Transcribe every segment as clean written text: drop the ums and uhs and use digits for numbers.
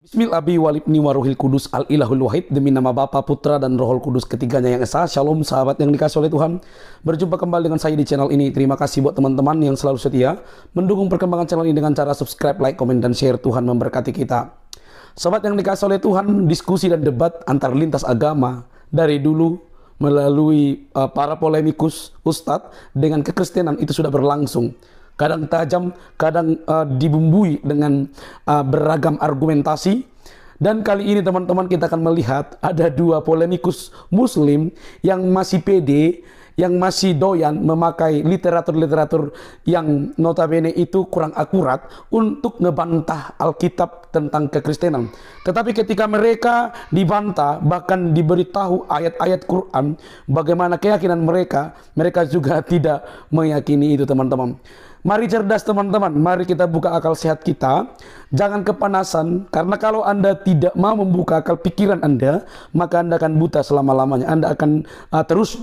Bismillahi walibni waruhil kudus al ilahul wahid, demi nama Bapa, Putra dan Rohul Kudus ketiganya yang esa. Shalom sahabat yang dikasih oleh Tuhan. Berjumpa kembali dengan saya di channel ini. Terima kasih buat teman-teman yang selalu setia mendukung perkembangan channel ini dengan cara subscribe, like, komen, dan share. Tuhan memberkati kita. Sobat yang dikasih oleh Tuhan, diskusi dan debat antar lintas agama dari dulu melalui para polemikus ustadz dengan kekristenan itu sudah berlangsung. Kadang tajam, kadang dibumbui dengan beragam argumentasi. Dan kali ini teman-teman kita akan melihat ada dua polemikus muslim yang masih pede, yang masih doyan memakai literatur-literatur yang notabene itu kurang akurat untuk ngebantah Alkitab tentang kekristenan. Tetapi ketika mereka dibantah, bahkan diberitahu ayat-ayat Quran bagaimana keyakinan mereka, mereka juga tidak meyakini itu teman-teman. Mari cerdas teman-teman, mari kita buka akal sehat kita. Jangan kepanasan, karena kalau Anda tidak mau membuka akal pikiran Anda, maka Anda akan buta selama-lamanya. Anda akan terus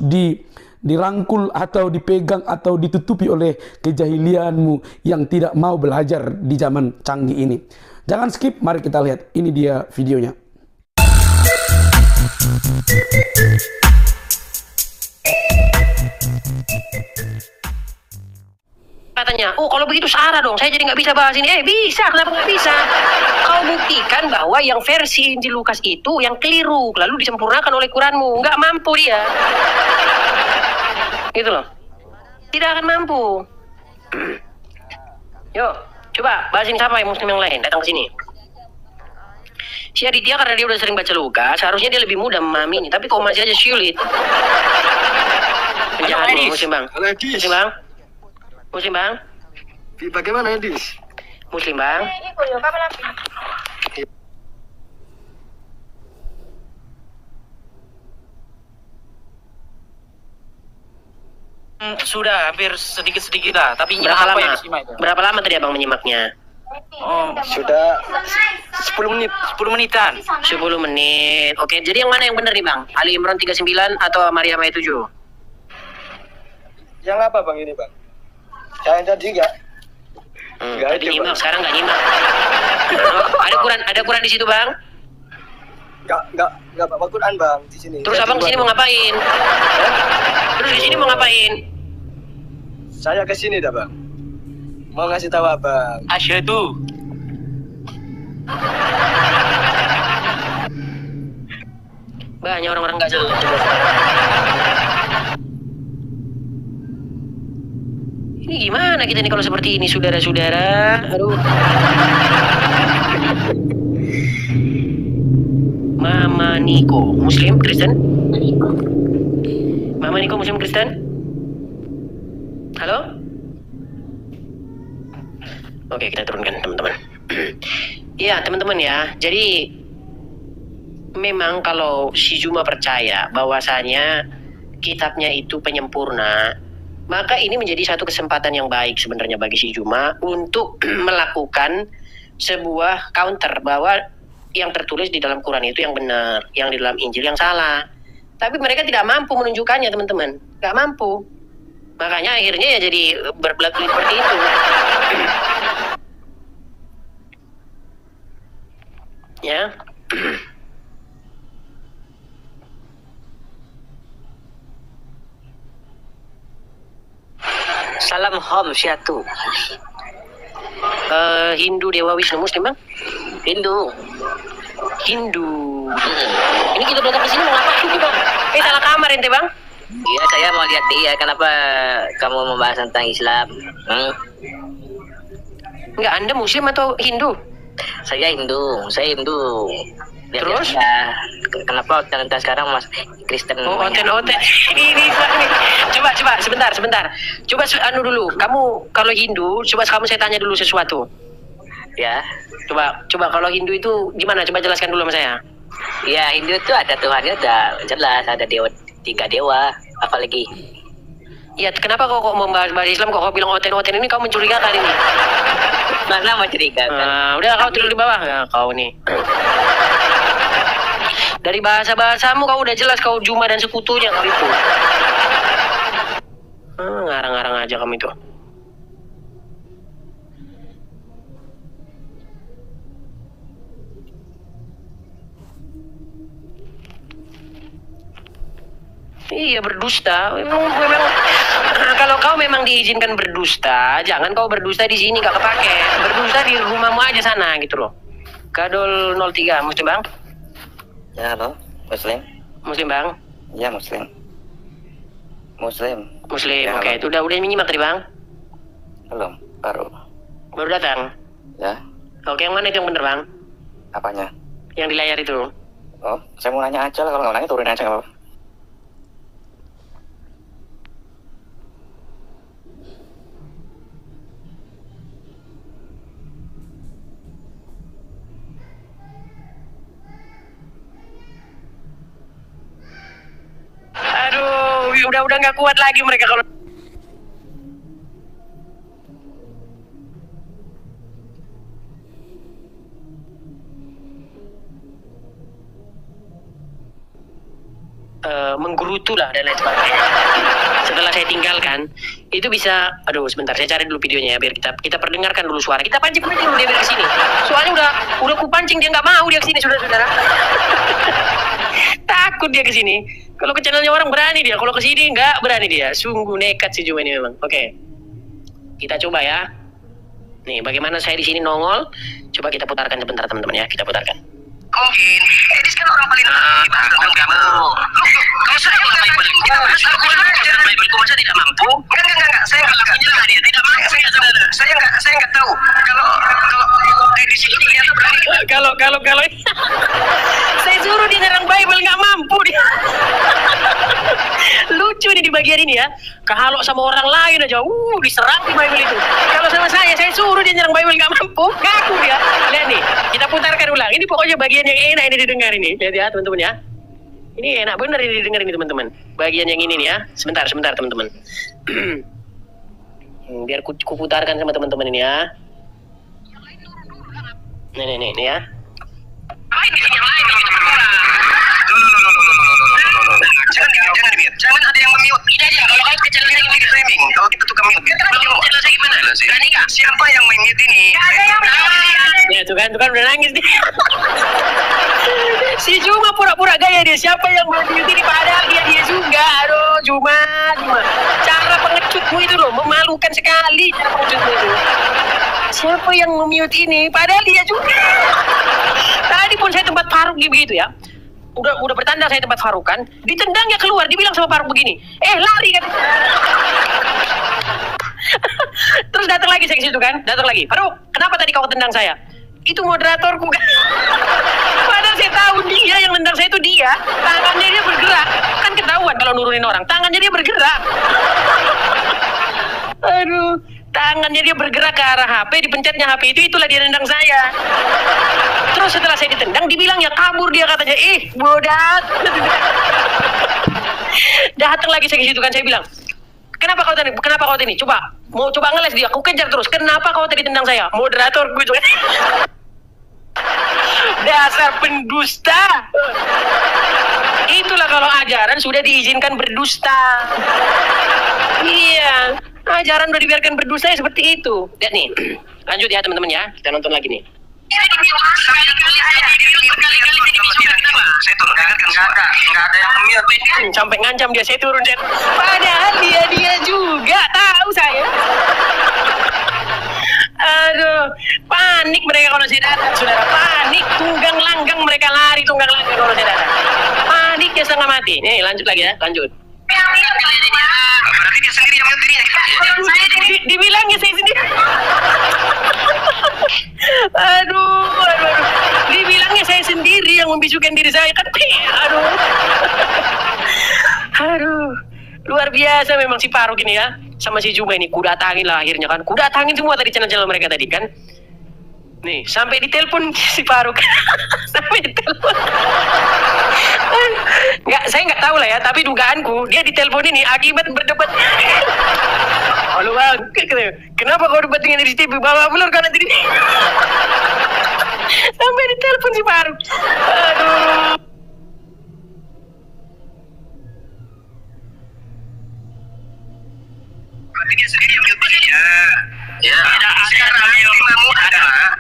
dirangkul atau dipegang atau ditutupi oleh kejahilianmu yang tidak mau belajar di zaman canggih ini. Jangan skip, mari kita lihat. Ini dia videonya. Katanya, oh kalau begitu Sarah dong, saya jadi nggak bisa bahas ini. Bisa, kenapa nggak bisa? Kau buktikan bahwa yang versi Injil Lukas itu yang keliru, lalu disempurnakan oleh Quranmu. Nggak mampu dia. Gitu loh. Tidak akan mampu. Yuk, coba bahasin siapa yang muslim yang lain, datang ke sini. Si Aditya karena dia udah sering baca Lukas, seharusnya dia lebih mudah memahami ini, tapi kok masih aja sulit. Penjahat nih, muslim bang. Muslim bang. Muslim bang? Bagaimana Edis? Muslim bang? Sudah hampir sedikit-sedikit lah, tapi Berapa lama? yang disimak itu? Berapa lama tadi abang menyimaknya? Oh, Sudah 10 menit. 10 menitan. 10 menit. Oke, jadi yang mana yang benar nih bang? Ali Imran 39 atau Maryam ayat 7? Yang apa bang ini bang? Yang tadi enggak? Enggak Tadi ada, nyimak, Bang. sekarang nggak nyimak. Ada Quran di situ bang? Enggak bawa Quran bang di sini. Terus Saya abang di kesini luar. mau ngapain? Terus di sini mau ngapain? Saya ke sini dah bang. Mau ngasih tahu abang. Asyhadu. Banyak orang-orang nggak jelas. Ini gimana kita nih kalau seperti ini, saudara-saudara? Aduh. Mama Niko, Muslim, Kristen? Mama Niko, Muslim, Kristen? Halo? Oke, kita turunkan teman-teman. Iya, teman-teman ya. Jadi memang kalau si Zuma percaya bahwasanya kitabnya itu penyempurna, maka ini menjadi satu kesempatan yang baik sebenarnya bagi si Zuma untuk melakukan sebuah counter bahwa yang tertulis di dalam Quran itu yang benar, yang di dalam Injil yang salah. Tapi mereka tidak mampu menunjukkannya, teman-teman. Nggak mampu. Makanya akhirnya ya jadi berbelat-belit seperti itu. Ya. Salam Hom Syatu. Hindu Dewa Wisnu, Muslim bang? Hindu. Hindu. Ini kita datang ke sini mau ngapain nih bang? Salah kamar ente bang? Iya, saya mau lihat dia. Kenapa kamu membahas tentang Islam? Enggak, anda Muslim atau Hindu? Saya Hindu. Lihat Terus? ya, kenapa tentang sekarang Mas Kristen? Oh, oten. Ini. Coba, sebentar. Coba anu dulu. Kamu kalau Hindu, coba kamu saya tanya dulu sesuatu. Ya. Coba kalau Hindu itu gimana? Coba jelaskan dulu sama saya. Ya, Hindu itu ada Tuhannya udah jelas, ada dewa, 3 dewa, apalagi. Iya, kenapa kok membahas Islam kok bilang oten ini kau mencurigakan ini? Mana mau cerita kan? Udah kau tidur di bawah. Ya, kau nih. Dari bahasa-bahasamu kau udah jelas kau Zuma dan sekutunya kau itu. Ngarang-ngarang aja kamu itu. Iya, berdusta. Memang kalau kau memang diizinkan berdusta, jangan kau berdusta di sini, gak kepake. Berdusta di rumahmu aja sana gitu loh. Kadol 03, Muslim Bang? Ya, halo, Muslim. Muslim Bang? Ya, Muslim. Muslim. Muslim, Ya, oke. halo. Itu udah menyimak tadi Bang? Belum, baru. Baru datang? Ya, Oke, yang mana itu yang bener Bang? apanya? Yang di layar itu? Oh, saya mau nanya aja lah, kalau nggak nanya turunin aja nggak apa-apa. Aduh, udah nggak kuat lagi mereka kalau menggerutu lah dan lain sebagainya. Setelah saya tinggalkan, itu bisa, aduh sebentar saya cari dulu videonya ya biar kita perdengarkan dulu suara. Kita pancing dulu dia biar kesini. Soalnya udah ku pancing dia nggak mau dia kesini saudara-saudara. Takut dia kesini. Kalau ke channelnya orang berani dia, kalau kesini nggak berani dia. Sungguh nekat si Juma ini memang. Oke, kita coba ya. Nih bagaimana saya di sini nongol. Coba kita putarkan sebentar teman-teman ya, kita putarkan. Mungkin Edis kan orang paling takut kamu. Kalau saya orang Bible kita bahas Al-Quran Bible masa tidak mampu? Enggak, saya enggak dia tidak mampu. Saya enggak tahu. Kalau Edis itu ternyata berani. Kalau saya suruh dia nyerang Bible nggak mampu dia. Lucu nih di bagian ini ya. Kalau sama orang lain aja, diserang di Bible itu. Kalau sama saya suruh dia nyerang Bible nggak mampu, ngaku dia. Lihat nih, kita putarkan ulang. Ini pokoknya bagian yang enak ini didengar ini. Lihat ya teman-teman ya. Ini enak bener ini didengar ini teman-teman. Bagian yang ini nih ya. Sebentar teman-teman. Biar ku putarkan sama teman-teman ini ya. Nih ya. Jangan ada yang mute. Ini aja kalau kamu kecil ini di framing. Kalau kita tukang mute. Kalau saya gimana? Berani enggak? Siapa yang main mute ini? Ada yang Ya tuh kan udah nangis dia. Si Juma pura-pura gaya dia. Siapa yang mau mute ini padahal dia juga. Aduh Juma. Cara pengecutmu itu loh memalukan sekali cara pengecutmu itu. Siapa yang mute ini padahal dia juga. Tadi pun saya tempat Faruk begitu ya. Udah bertanda saya tempat Faruk kan, ditendangnya keluar, dibilang sama Faruk begini, lari kan. Terus datang lagi saya ke situ kan, datang lagi, Faruk, kenapa tadi kau tendang saya? Itu moderatorku kan. Padahal saya tahu dia yang nendang saya itu dia, tangannya dia bergerak, kan ketahuan kalau nurunin orang, tangannya dia bergerak. Aduh, tangannya dia bergerak ke arah HP, dipencetnya HP itulah dia nendang saya. Terus setelah saya ditendang, dibilangnya kabur dia katanya, bodat. Datang lagi saya ke situ kan, saya bilang, kenapa kau tadi? Mau coba ngeles dia, aku kejar terus. Kenapa kau tadi tendang saya? Moderator gue itu kan. Dasar pendusta. Itulah kalau ajaran sudah diizinkan berdusta. Iya, ajaran udah dibiarkan berdusta ya seperti itu. Lihat nih, lanjut ya teman-teman ya, kita nonton lagi nih. Saya turun enggak ada yang mute. Sampai ngancam dia, saya turun. Padahal dia juga tahu saya. Aduh, panik mereka kalau saya datang, saudara. Panik, tunggang langgang mereka lari, kalau saya datang. Panik dia setengah mati. Nih, lanjut lagi ya, lanjut. Berarti dia sendiri yang mute dirinya. Dibilangnya saya sendiri. Aduh. Dibilangnya saya sendiri yang membisukan diri saya kan. Aduh. Luar biasa memang si Faruk ini ya. Sama si Juma ini, ku datangin lah akhirnya kan. Ku datangin semua tadi channel-channel mereka tadi kan. Nih, sampai ditelepon si Faruk. Sampai ditelepon. Saya nggak tahu lah ya, tapi dugaanku dia ditelepon ini akibat berdebat. Halo bang, kenapa kau debat dengan diri TV? Bawa belur kan nanti ini. Sampai ditelepon si Faruk. Aduh. Berarti dia sendiri yang mute dirinya. Tidak ada ilmu adalah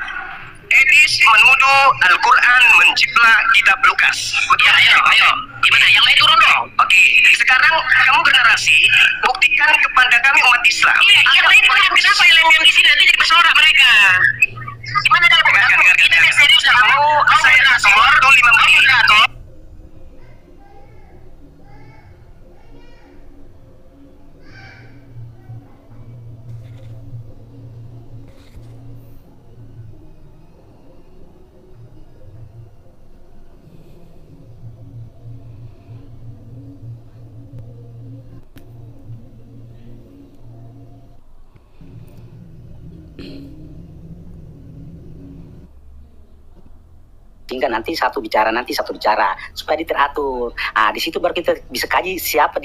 Edis menuduh Al-Quran ciplak kitab Lukas. Ya, ayo. Gimana? Yang lain turun dong. Oke, sekarang kamu bernarasi, buktikan kepada kami umat Islam. Iya, yang lain turun. Kenapa yang di sini nanti jadi bersorak mereka? Gimana dalam ini serius kamu? Saya nasor, tuh 5 menit atau sehingga nanti satu bicara supaya teratur. Di situ baru kita bisa kaji siapa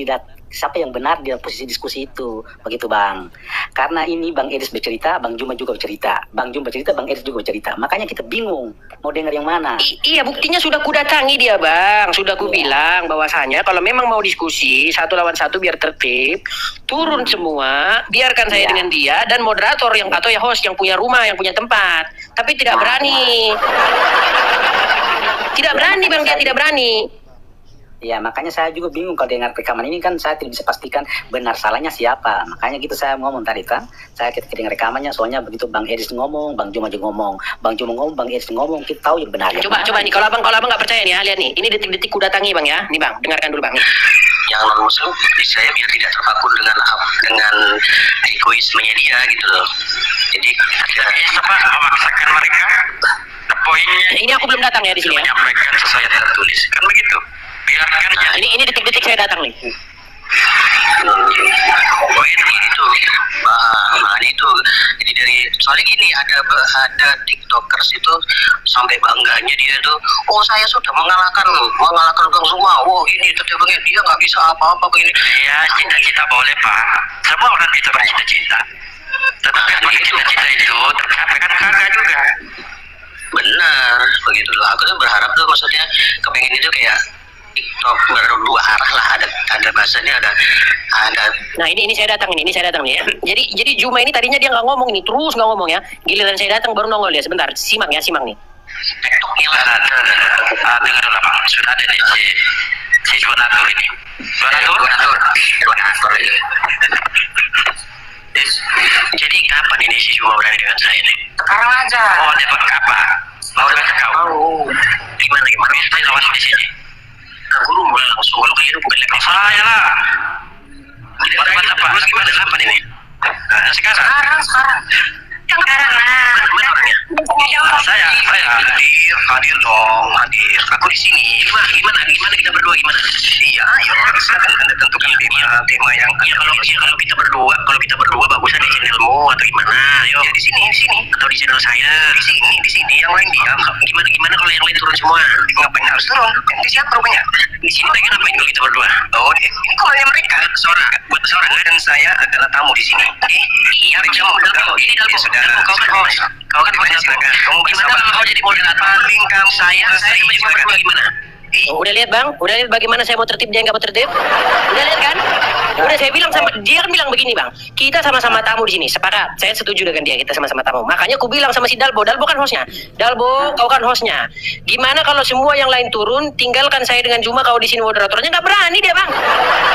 yang benar di posisi diskusi itu, begitu Bang. Karena ini Bang Edis bercerita, Bang Juma juga bercerita, Bang Juma bercerita, Bang Edis juga bercerita. Makanya kita bingung mau dengar yang mana. Iya, buktinya sudah kudatangi dia Bang, sudah ku bilang bahwasanya kalau memang mau diskusi 1 lawan 1 biar tertib, turun semua, biarkan saya dengan dia dan moderator yang atau ya host yang punya rumah, yang punya tempat, tapi tidak berani. Tidak berani Bang, dia tidak berani. Ya, makanya saya juga bingung kalau dengar rekaman ini kan saya tidak bisa pastikan benar salahnya siapa. Makanya gitu saya ngomong tadi kan. Saya ketika dengar rekamannya soalnya begitu Bang Edis ngomong, Bang Juma juga ngomong, Bang Juma ngomong, Bang Edis ngomong, kita tahu yang benar. Coba nih kalau abang nggak percaya nih ya, lihat nih. Ini detik-detik ku datangi Bang ya. Nih Bang, dengarkan dulu Bang. yang non muslim seperti saya biar tidak terpaku dengan egoismenya dia gitu loh. Jadi apa memaksakan mereka poinnya. Ini aku belum datang ya di sini ya. Menyampaikan sesuai yang tertulis kan begitu. Biarkan aja. Ini detik-detik saya datang nih. Poin ini tuh bahan itu jadi dari soalnya gini ada tiktokers itu sampai bangganya dia tuh saya sudah mengalahkan Bang Zuma, ini tetapnya dia nggak bisa apa-apa begini. Ya cita-cita boleh Pak, semua orang bisa bercita-cita, tetapi apakah cita-cita itu tercapai kan kagak juga. Benar begitu lah, aku tuh berharap tuh maksudnya kepengen itu kayak TikTok berdua arah lah, ada bahasanya ada. Nah ini saya datang nih ya. Jadi Juma ini tadinya dia nggak ngomong ini, terus nggak ngomong ya. Giliran saya datang baru nongol dia sebentar. Simak nih. TikToknya lah dengar apa? Sudah ada nih si donatur ini. Donatur ini. Jadi kapan ini si Juma berani dengan saya ini? Sekarang aja. Oh dapat kapan? Mau dapat kau? Mau. Gimana? Saya lawan di sini. Guru mulai langsung kalau kayak itu bukan level saya lah. Dapat apa? Terus gimana? Kapan ini? Sekarang. Yang sekarang lah. Mana orangnya? Saya hadir dong. Aku di sini. Gimana kita berdua gimana? Iya, ayo. Kita kan tentukan tema yang kalau kita berdua bagusan di channelmu atau gimana? Ayo. Ya, di sini atau di channel saya. Di sini yang lain diam. Gimana kalau yang lain turun semua? Ngapain harus turun? Di siapa rupanya? Di sini lagi ngapain kalau kita berdua? Oh, ini kalau yang mereka buat seorang dan saya adalah tamu di sini. Iya, kamu. Ini dalam sudah. Kau kan banyak silakan. Gimana kalau kau jadi moderator? Paling kamu saya berdua gimana? Udah lihat Bang? Udah lihat bagaimana saya mau tertib, dia nggak mau tertib? Udah lihat kan? Udah saya bilang sama dia kan bilang begini Bang, kita sama-sama tamu di sini, sepakat. Saya setuju dengan dia, kita sama-sama tamu. Makanya aku bilang sama si Dalbo kan hostnya. Dalbo, kau kan hostnya. Gimana kalau semua yang lain turun, tinggalkan saya dengan Juma, kau di sini moderatornya? Nggak berani dia Bang.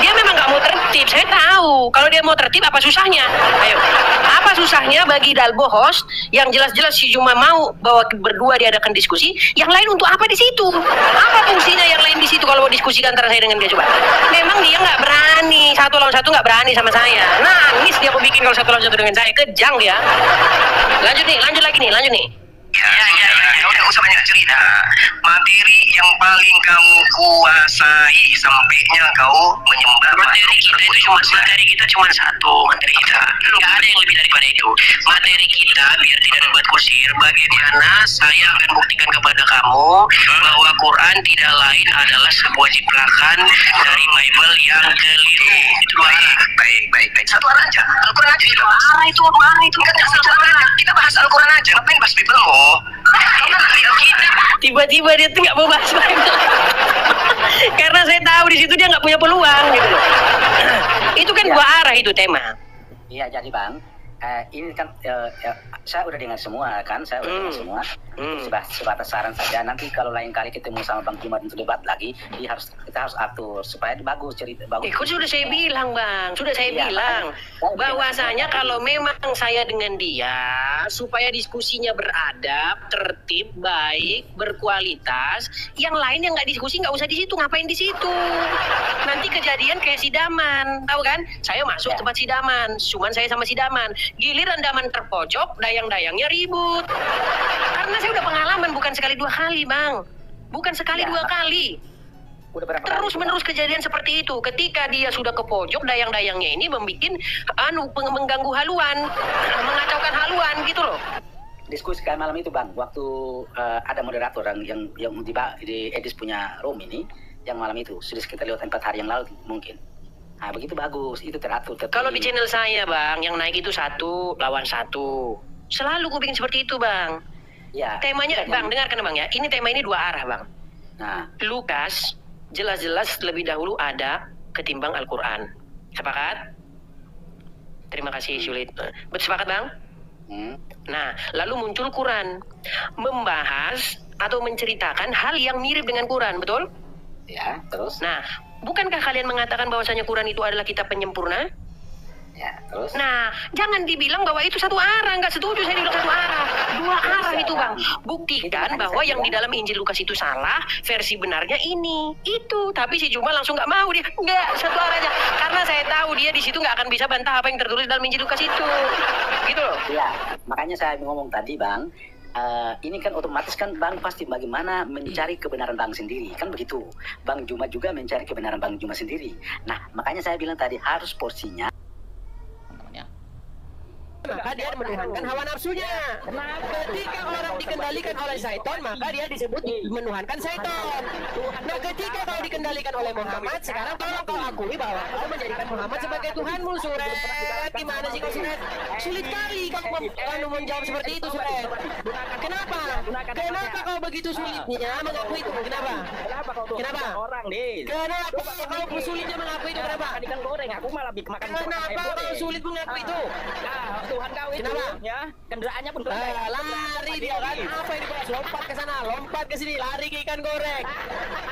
Dia memang nggak mau tertib. Saya tahu. Kalau dia mau tertib apa susahnya? Ayo, apa susahnya bagi Dalbo host yang jelas-jelas si Juma mau bahwa berdua diadakan diskusi, yang lain untuk apa di situ? Apa fungsinya yang lain di situ kalau mau diskusi antara saya dengan dia coba? Memang dia nggak berani, 1 lawan 1 nggak berani sama saya. Nangis dia aku bikin kalau 1 lawan 1 dengan saya, kejang dia. Lanjut lagi nih. Ya udah usah banyak cerita. Materi yang paling kamu kuasai sampainya kau menyembah. Materi kita cuma satu. Nggak ada yang lebih daripada itu. Materi kita biar tidak membuat kusir. Bagaimana saya akan buktikan kepada kamu bahwa Quran tidak lain adalah sebuah ciplakan dari Bible yang keliru. Itu baik. Satu arah aja. Al-Quran aja kita bahas. Itu kan satu arah aja. Kita bahas Al-Quran aja. Ngapain bahas Bible-mu? Tiba-tiba dia tuh nggak mau bahas Bible. Karena saya tahu di situ dia nggak punya peluang gitu. Itu kan 2 arah itu tema. Iya, jadi Bang, ini kan saya udah dengar semua kan, Sebatas saran saja. Nanti kalau lain kali ketemu sama Bang Jumat untuk debat lagi, kita harus atur supaya bagus cerita bagus. Kok sudah saya bilang bang, sudah saya Iya, bilang makanya- bahwasanya kalau memang saya dengan dia supaya diskusinya beradab, tertib, baik, berkualitas, yang lain yang nggak diskusi nggak usah di situ, ngapain di situ? Nanti kejadian kayak si Daman, tahu kan? Saya masuk tempat si Daman, cuman saya sama si Daman, giliran Daman terpojok, dayang-dayangnya ribut. Karena saya udah pengalaman bukan sekali dua kali bang, bukan sekali dua kali. Udah berapa Terus kali? menerus kejadian seperti itu. Ketika dia sudah ke pojok, dayang-dayangnya ini membuat mengganggu haluan, mengacaukan haluan gitu loh. Diskusi kan malam itu Bang, waktu ada moderator yang di Edis punya room ini, yang malam itu sudah sekitar lewat 4 hari yang lalu mungkin. Nah begitu bagus, itu teratur. Kalau di channel saya bang, yang naik itu 1 lawan 1. Selalu gue bikin seperti itu bang. Ya. Temanya kan, bang, dengarkan bang ya. Ini tema ini 2 arah bang. Nah, Lukas jelas-jelas lebih dahulu ada ketimbang Al-Quran. Sepakat? Terima kasih Sulit. Bersepakat bang? Nah, lalu muncul Quran membahas atau menceritakan hal yang mirip dengan Quran, betul? ya, terus. Nah, bukankah kalian mengatakan bahwasanya Quran itu adalah kitab penyempurna? Ya, terus. Nah, jangan dibilang bahwa itu satu arah, nggak setuju saya dibilang satu arah. 2 arah itu bang. Buktikan bahwa yang di dalam Injil Lukas itu salah, versi benarnya ini, itu. Tapi si Juma langsung nggak mau dia, nggak satu arah aja. Karena saya tahu dia di situ nggak akan bisa bantah apa yang tertulis dalam Injil Lukas itu, gitu loh. Ya, makanya saya ngomong tadi Bang, ini kan otomatis kan Bang pasti bagaimana mencari kebenaran Bang sendiri, kan begitu. Bang Juma juga mencari kebenaran Bang Juma sendiri. Nah, makanya saya bilang tadi harus porsinya. Maka dia menuhankan hawa nafsunya. Ketika orang dikendalikan oleh syaitan, maka dia disebut menuhankan syaitan. Nah, ketika kau dikendalikan oleh Muhammad, sekarang tolong kau akui bahwa kau menjadikan Muhammad sebagai Tuhanmu, Suret. Gimana sih kau, Suret? Sulit kali kau menjawab seperti itu, Suret. Kenapa? Kenapa kau begitu sulitnya mengakui itu? Kenapa? Kenapa? Kenapa kau sulitnya mengakui itu? Kenapa? Kenapa kau sulit mengakui itu? Tuhan kau itu, Kenapa? ya kendaraannya pun lari dia kan, apa ini Bos? Lompat ke sana, lompat ke sini, lari ke ikan goreng.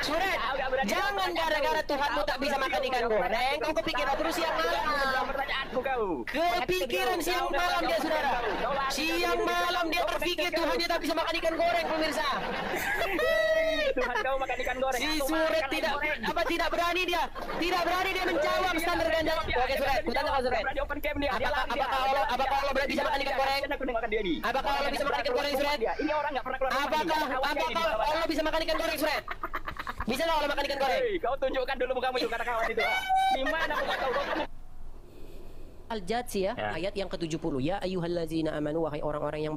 Suret, jangan gara-gara Tuhanmu tak bisa makan ikan goreng, kau kepikiran terus siang malam. Pertanyaanku kau. Kepikiran siang malam dia, saudara. Siang malam dia terpikir Tuhannya tak bisa makan ikan goreng, pemirsa. Tuhan kau makan ikan goreng. Si Suret tidak berani dia menjawab standar ganda. Oke Suret, kutanya kau Suret. Berani open game dia. Apakah Allah berani bisa makan ikan goreng? Aku dengarkan dia nih. Apakah Allah bisa makan ikan goreng, Suret? Ini orang nggak pernah keluar rumah nih. Apakah Allah bisa makan ikan goreng, Suret? Bisa nggak Allah makan ikan goreng? Hei, kau tunjukkan dulu mukamu itu kata kawan itu. Di mana muka kau? Al-Jatsiyah ayat yang ke-70. Ya ayyuhallazina amanu, wahai orang-orang yang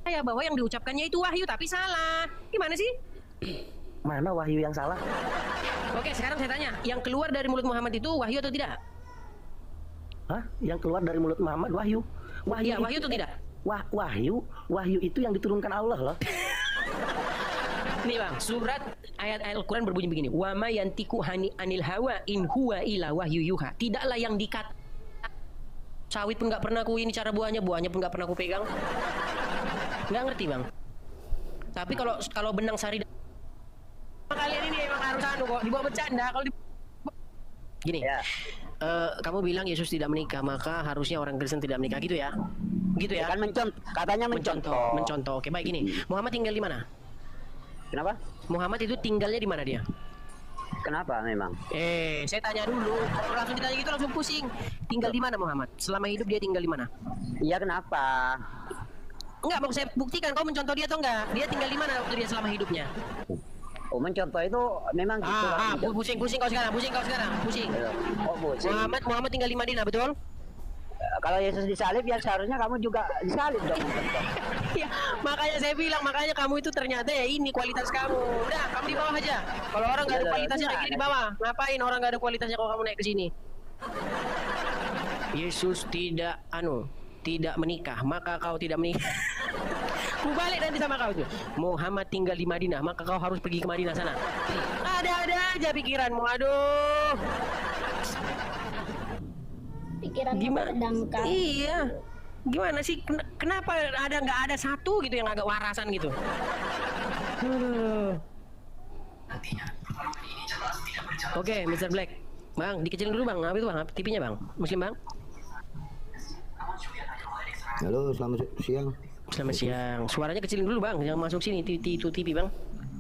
percaya bahwa yang diucapkannya itu wahyu tapi salah. Gimana sih? Mana wahyu yang salah? Oke, sekarang saya tanya, yang keluar dari mulut Muhammad itu wahyu atau tidak? Hah? Yang keluar dari mulut Muhammad wahyu? Iya, wahyu atau tidak? Wahyu itu yang diturunkan Allah loh. Nih bang, surat ayat Al-Quran berbunyi begini. Wa ma yantiku anil hawa in huwa ila wahyu yuha. Tidaklah yang dikat sawit pun nggak pernah ku ini cara buahnya pun nggak pernah ku pegang. Nggak ngerti bang. Tapi kalau benang sari kalian ini emang harus kok dibawa bercanda. Kalau gini, kamu bilang Yesus tidak menikah, maka harusnya orang Kristen tidak menikah gitu ya? Gitu ya? Kan katanya mencontoh. Mencontoh. Oke baik, gini. Muhammad tinggal di mana? Kenapa? Muhammad itu tinggalnya di mana dia? Kenapa memang? Saya tanya dulu. Kalau langsung ditanya gitu langsung pusing. Tinggal di mana Muhammad? Selama hidup dia tinggal di mana? Iya, kenapa? Enggak, mau saya buktikan kau mencontoh dia atau enggak? Dia tinggal di mana waktu dia selama hidupnya? Oh, mencontoh itu memang gitu. Pusing kau sekarang. Oh, pusing. Muhammad tinggal di Madinah, betul? Kalau Yesus disalib ya seharusnya kamu juga disalib dong. Ya, makanya saya bilang, makanya kamu itu ternyata ya ini kualitas kamu. Udah, kamu di bawah aja. Kalau orang nggak ada kualitasnya kayak gini di bawah, ngapain orang nggak ada kualitasnya kalau kamu naik ke sini? Yesus tidak menikah, maka kau tidak menikah. Ku balik nanti sama kau tuh. Muhammad tinggal di Madinah, maka kau harus pergi ke Madinah sana. Ada aja pikiranmu, aduh. Pikirannya Gimana? berdangkal. Iya. Gimana sih? Kenapa nggak ada satu gitu yang agak warasan gitu? Oke, Mr. Black. Bang, dikecilin dulu bang. Apa itu bang? TV-nya bang? Muslim bang? Halo, selamat siang. Selamat siang. Suaranya kecilin dulu bang. Jangan masuk sini. Itu TV bang.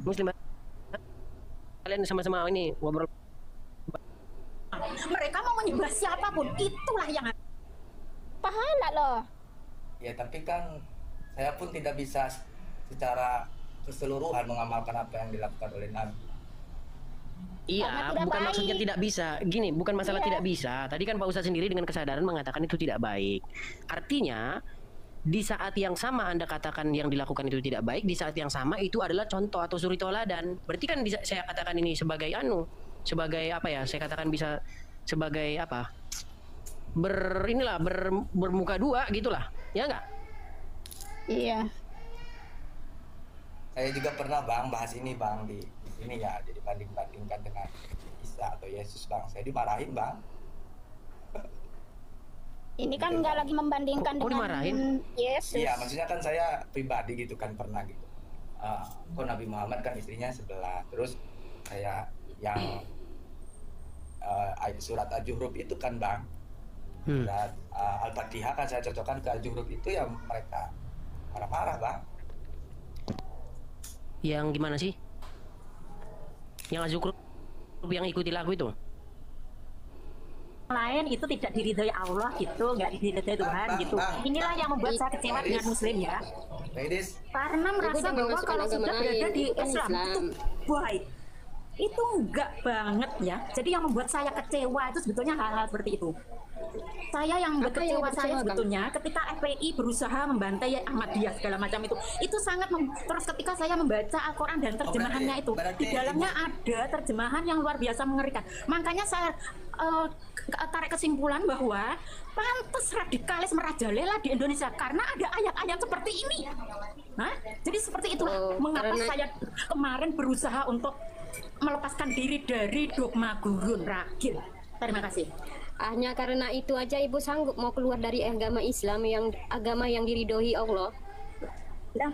Muslim bang. Kalian sama-sama ini ngobrol. Mereka mau menyembah siapapun, itulah yang pahala loh. Ya tapi kan saya pun tidak bisa secara keseluruhan mengamalkan apa yang dilakukan oleh Nabi. Iya, bukan maksudnya tidak bisa. Gini, bukan masalah tidak bisa. Tadi kan Pak Ustadz sendiri dengan kesadaran mengatakan itu tidak baik. Artinya, di saat yang sama Anda katakan yang dilakukan itu tidak baik, di saat yang sama itu adalah contoh atau suri toladan. Berarti kan saya katakan ini sebagai sebagai apa ya? Saya katakan bisa sebagai apa? Bermuka dua gitulah. Ya enggak? Iya. Saya juga pernah bang bahas ini bang di sini ya, jadi bandingkan dengan Isa atau Yesus bang. Saya dimarahin bang. Ini kan nggak lagi membandingkan dengan dimarahin? Yesus. Iya, maksudnya kan saya pribadi gitu kan pernah gitu. Kok Nabi Muhammad kan istrinya sebelah, terus saya yang surat Al-Juhruf itu kan bang, surat Al-Fatihah kan saya cocokkan ke Al-Juhruf itu ya mereka marah-marah bang. Yang gimana sih? Yang Azzukruf yang ikuti lagu itu? Lain itu tidak diridhoi Allah gitu, nggak diridhoi Tuhan gitu. Inilah yang membuat saya kecewa dengan Muslim ya. Karena merasa bahwa kalau sudah berada di Islam itu baik. Itu enggak banget ya. Jadi yang membuat saya kecewa itu sebetulnya hal-hal seperti itu. Saya yang membuat kecewa saya sebetulnya ketika FPI berusaha membantai Ahmadiyah segala macam itu. Itu sangat terus ketika saya membaca Al-Quran dan terjemahannya itu, di dalamnya ada terjemahan yang luar biasa mengerikan. Makanya saya tarik kesimpulan bahwa pantas radikalis merajalela di Indonesia karena ada ayat-ayat seperti ini. Jadi seperti itulah mengapa saya kemarin berusaha untuk melepaskan diri dari dogma gurun ragil. Terima kasih. Hanya karena itu aja Ibu sanggup mau keluar dari agama Islam yang agama yang diridhoi Allah. Nah,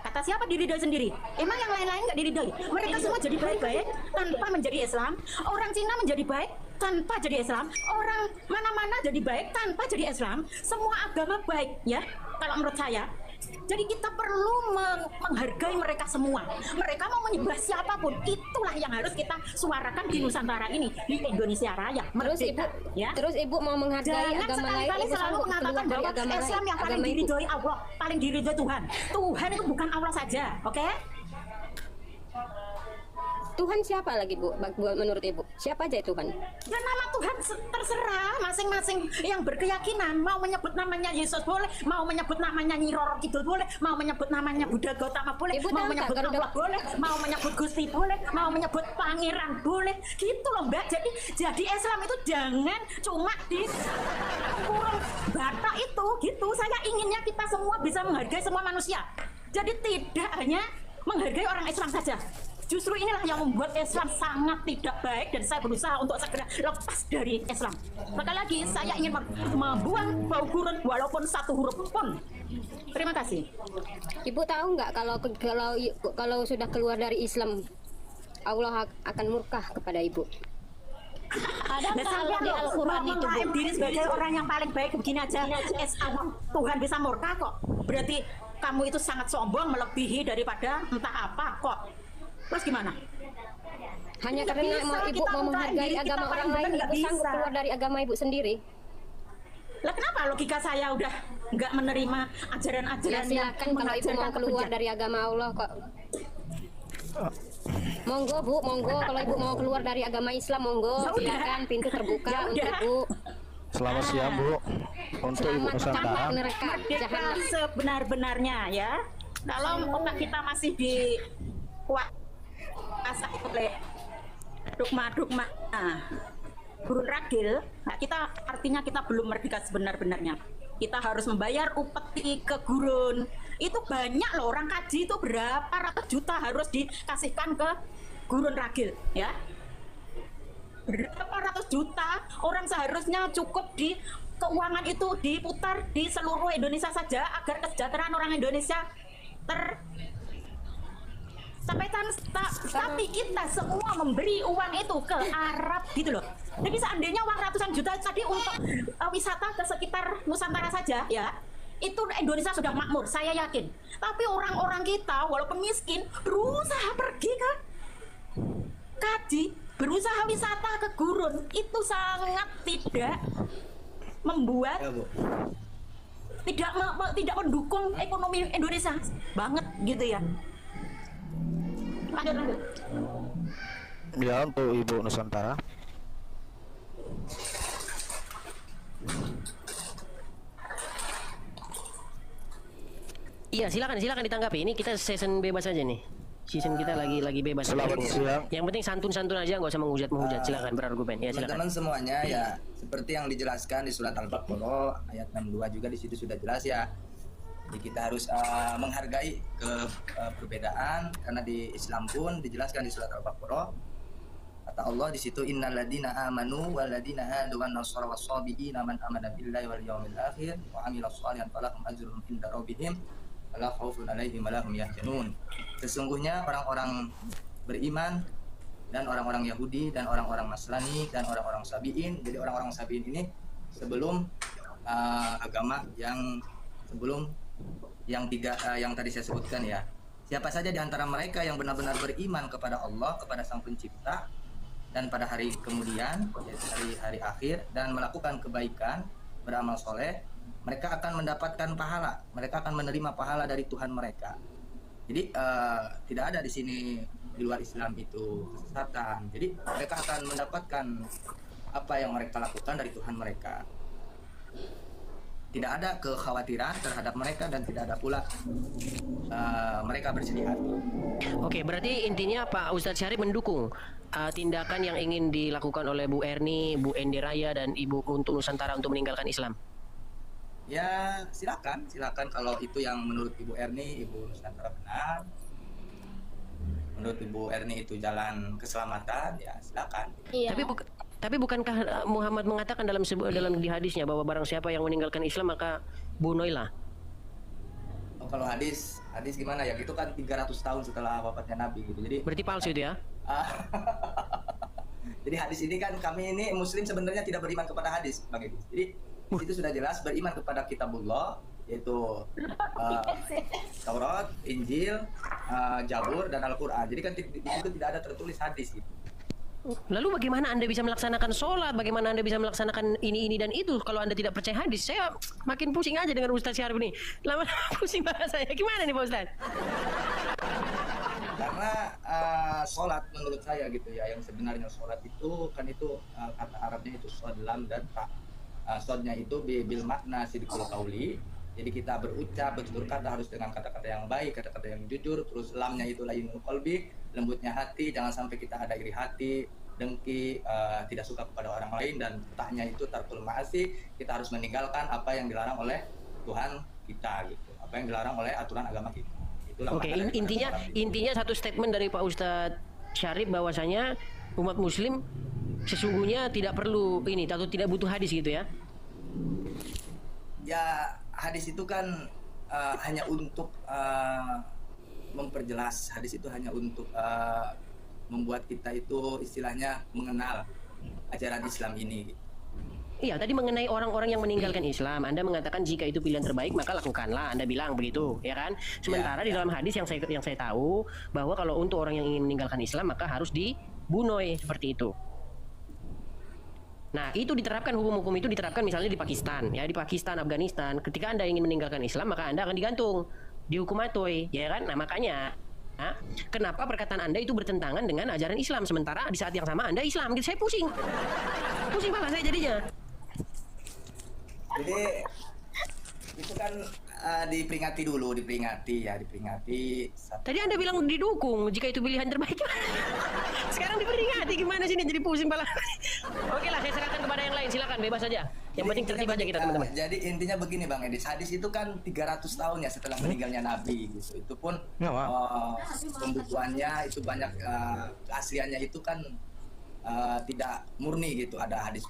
kata siapa diridhoi sendiri? Emang yang lain-lain nggak diridhoi? Mereka semua jadi baik-baik tanpa menjadi Islam. Orang Cina menjadi baik tanpa jadi Islam. Orang mana-mana jadi baik tanpa jadi Islam. Semua agama baik ya, kalau menurut saya. Jadi kita perlu menghargai mereka semua. Mereka mau menyembah siapapun, itulah yang harus kita suarakan di Nusantara ini, di Indonesia Raya. Terus ibu mau menghargai agama lain, sekali-kali selalu mengatakan bahwa Islam yang paling diridhoi Allah, paling diridhoi Tuhan. Tuhan itu bukan Allah saja, oke? Tuhan siapa lagi Bu? Menurut Ibu siapa aja Tuhan? Ya nama Tuhan terserah masing-masing yang berkeyakinan. Mau menyebut namanya Yesus boleh, mau menyebut namanya Nyi Roro Kidul boleh, mau menyebut namanya Buddha Gautama boleh, mau menyebut Allah boleh, mau menyebut Gusti boleh, mau menyebut Pangeran boleh. Gitu loh Mbak. Jadi Islam itu jangan cuma di kurung bata itu gitu. Saya inginnya kita semua bisa menghargai semua manusia. Jadi tidak hanya menghargai orang Islam saja. Justru inilah yang membuat Islam sangat tidak baik dan saya berusaha untuk segera lepas dari Islam. Sekali lagi saya ingin membuang bau gurun walaupun satu huruf pun. Terima kasih. Ibu tahu nggak kalau sudah keluar dari Islam Allah akan murka kepada Ibu? Ada sampai di Al-Quran itu diri sebagai orang yang paling baik begini aja. Tuhan bisa murka kok. Berarti kamu itu sangat sombong melebihi daripada entah apa kok. Terus gimana? Hanya karena Ibu mau menghargai agama orang lain, Ibu sanggup keluar dari agama Ibu sendiri? Lah kenapa logika saya udah nggak menerima ajaran-ajaran ya, silakan kalau Ibu mau keluar dari agama Allah kok. Monggo Bu, monggo kalau Ibu mau keluar dari agama Islam, monggo silakan, pintu terbuka untuk Ibu. Selamat siang Bu, untuk Ibu Nusantara. Merdeka sebenar-benarnya ya. Kalau otak kita masih dikuasai oleh dogma-dogma gurun ragil, kita artinya kita belum merdeka sebenar-benarnya. Kita harus membayar upeti ke gurun. Itu banyak loh, orang kaji itu berapa ratus juta harus dikasihkan ke gurun ragil ya. Berapa ratus juta orang seharusnya cukup keuangan itu diputar di seluruh Indonesia saja agar kesejahteraan orang Indonesia sampaikan, tapi kita semua memberi uang itu ke Arab gitu loh. Jadi seandainya uang ratusan juta tadi untuk wisata ke sekitar Nusantara saja ya, itu Indonesia sudah makmur, saya yakin. Tapi orang-orang kita walaupun miskin berusaha pergi ke kaji, berusaha wisata ke gurun, itu sangat tidak membuat tidak mendukung ekonomi Indonesia banget gitu ya. Lanjut. Ya, untuk Ibu Nusantara. Iya, silakan ditanggapi. Ini kita season bebas aja nih. Season kita lagi bebas. Selamat siang. Yang penting santun-santun aja, nggak usah menghujat. Silakan berargumen. Ya, silakan. Teman-teman semuanya ya, seperti yang dijelaskan di surat Al-Baqarah ayat 62 juga di situ sudah jelas ya. Jadi kita harus menghargai perbedaan, karena di Islam pun dijelaskan di surat Al-Baqarah. Kata Allah di situ, innal ladzina amanu wal ladzina hadu wan nasara was-sabiina man amana billahi wal yawmil akhir wa amila shalihan falahum ajrun inda rabbihim wala khaufun 'alaihim wa lahum yahzanun. Sesungguhnya orang-orang beriman dan orang-orang Yahudi dan orang-orang Nasrani dan orang-orang Sabiin. Jadi orang-orang Sabiin ini sebelum agama yang sebelum yang tadi saya sebutkan ya. Siapa saja di antara mereka yang benar-benar beriman kepada Allah, kepada Sang Pencipta, dan pada hari kemudian, hari akhir, dan melakukan kebaikan, beramal soleh, mereka akan mendapatkan pahala. Mereka akan menerima pahala dari Tuhan mereka. Jadi tidak ada di sini di luar Islam itu kesesatan. Jadi mereka akan mendapatkan apa yang mereka lakukan dari Tuhan mereka. Tidak ada kekhawatiran terhadap mereka dan tidak ada pula mereka bersedih hati. Oke, berarti intinya Pak Ustadz Syarif mendukung tindakan yang ingin dilakukan oleh Bu Erni, Bu Endi Raya, dan Ibu untuk Nusantara untuk meninggalkan Islam. Ya silakan kalau itu yang menurut Ibu Erni, Ibu Nusantara benar. Menurut Ibu Erni itu jalan keselamatan, ya silakan. Iya. Tapi bukankah Muhammad mengatakan dalam di hadisnya bahwa barang siapa yang meninggalkan Islam maka bunuhlah? Oh, kalau hadis gimana ya? Itu kan 300 tahun setelah wafatnya Nabi gitu. Jadi berarti palsu itu ya? Jadi hadis ini kan kami ini Muslim sebenarnya tidak beriman kepada hadis, Bang Edis. Jadi itu sudah jelas beriman kepada Kitabullah, yaitu Taurat, Injil, Zabur, dan Al-Quran. Jadi kan di situ tidak ada tertulis hadis gitu. Lalu bagaimana Anda bisa melaksanakan sholat? Bagaimana Anda bisa melaksanakan ini dan itu kalau Anda tidak percaya hadis? Saya makin pusing aja dengan Ustadz Syarif ini. Lama-lama pusing banget saya. Gimana nih Pak Ustadz? Karena sholat menurut saya gitu ya, yang sebenarnya sholat itu kan itu kata Arabnya itu shod, lam, dan ta. Shodnya itu bil makna sidqul qauli. Jadi kita berucap, bertutur kata harus dengan kata-kata yang baik, kata-kata yang jujur. Terus lamnya itu lainul qalbi, lembutnya hati, jangan sampai kita ada iri hati, dengki, tidak suka kepada orang lain. Dan taknya itu tarkul ma'asi, kita harus meninggalkan apa yang dilarang oleh Tuhan kita gitu, apa yang dilarang oleh aturan agama kita. Itulah. Oke, intinya satu statement dari Pak Ustadz Syarif bahwasanya umat Muslim sesungguhnya tidak perlu ini atau tidak butuh hadis gitu ya? Ya, hadis itu kan hanya untuk memperjelas. Hadis itu hanya untuk membuat kita itu istilahnya mengenal ajaran Islam ini. Iya, tadi mengenai orang-orang yang meninggalkan Islam, Anda mengatakan jika itu pilihan terbaik maka lakukanlah. Anda bilang begitu, ya kan? Sementara di dalam hadis yang saya tahu bahwa kalau untuk orang yang ingin meninggalkan Islam maka harus dibunuh seperti itu. Nah, itu diterapkan, hukum-hukum itu diterapkan misalnya di Pakistan, ya, di Pakistan, Afghanistan. Ketika Anda ingin meninggalkan Islam, maka Anda akan digantung, dihukum mati, ya kan? Nah, makanya, kenapa perkataan Anda itu bertentangan dengan ajaran Islam, sementara di saat yang sama Anda Islam? Gitu, saya pusing banget saya jadinya. Jadi itu kan diperingati dulu, diperingati. Tadi Anda bilang didukung jika itu pilihan terbaik. Sekarang diperingati, gimana sih ini jadi pusing pala. Oke lah, saya serahkan kepada yang lain, silakan bebas saja. Yang penting tertib aja kita teman-teman. Jadi intinya begini Bang Edis, hadis itu kan 300 tahun ya setelah meninggalnya Nabi gitu. Itu pun pembukuannya itu banyak, keasliannya itu kan tidak murni gitu, ada hadis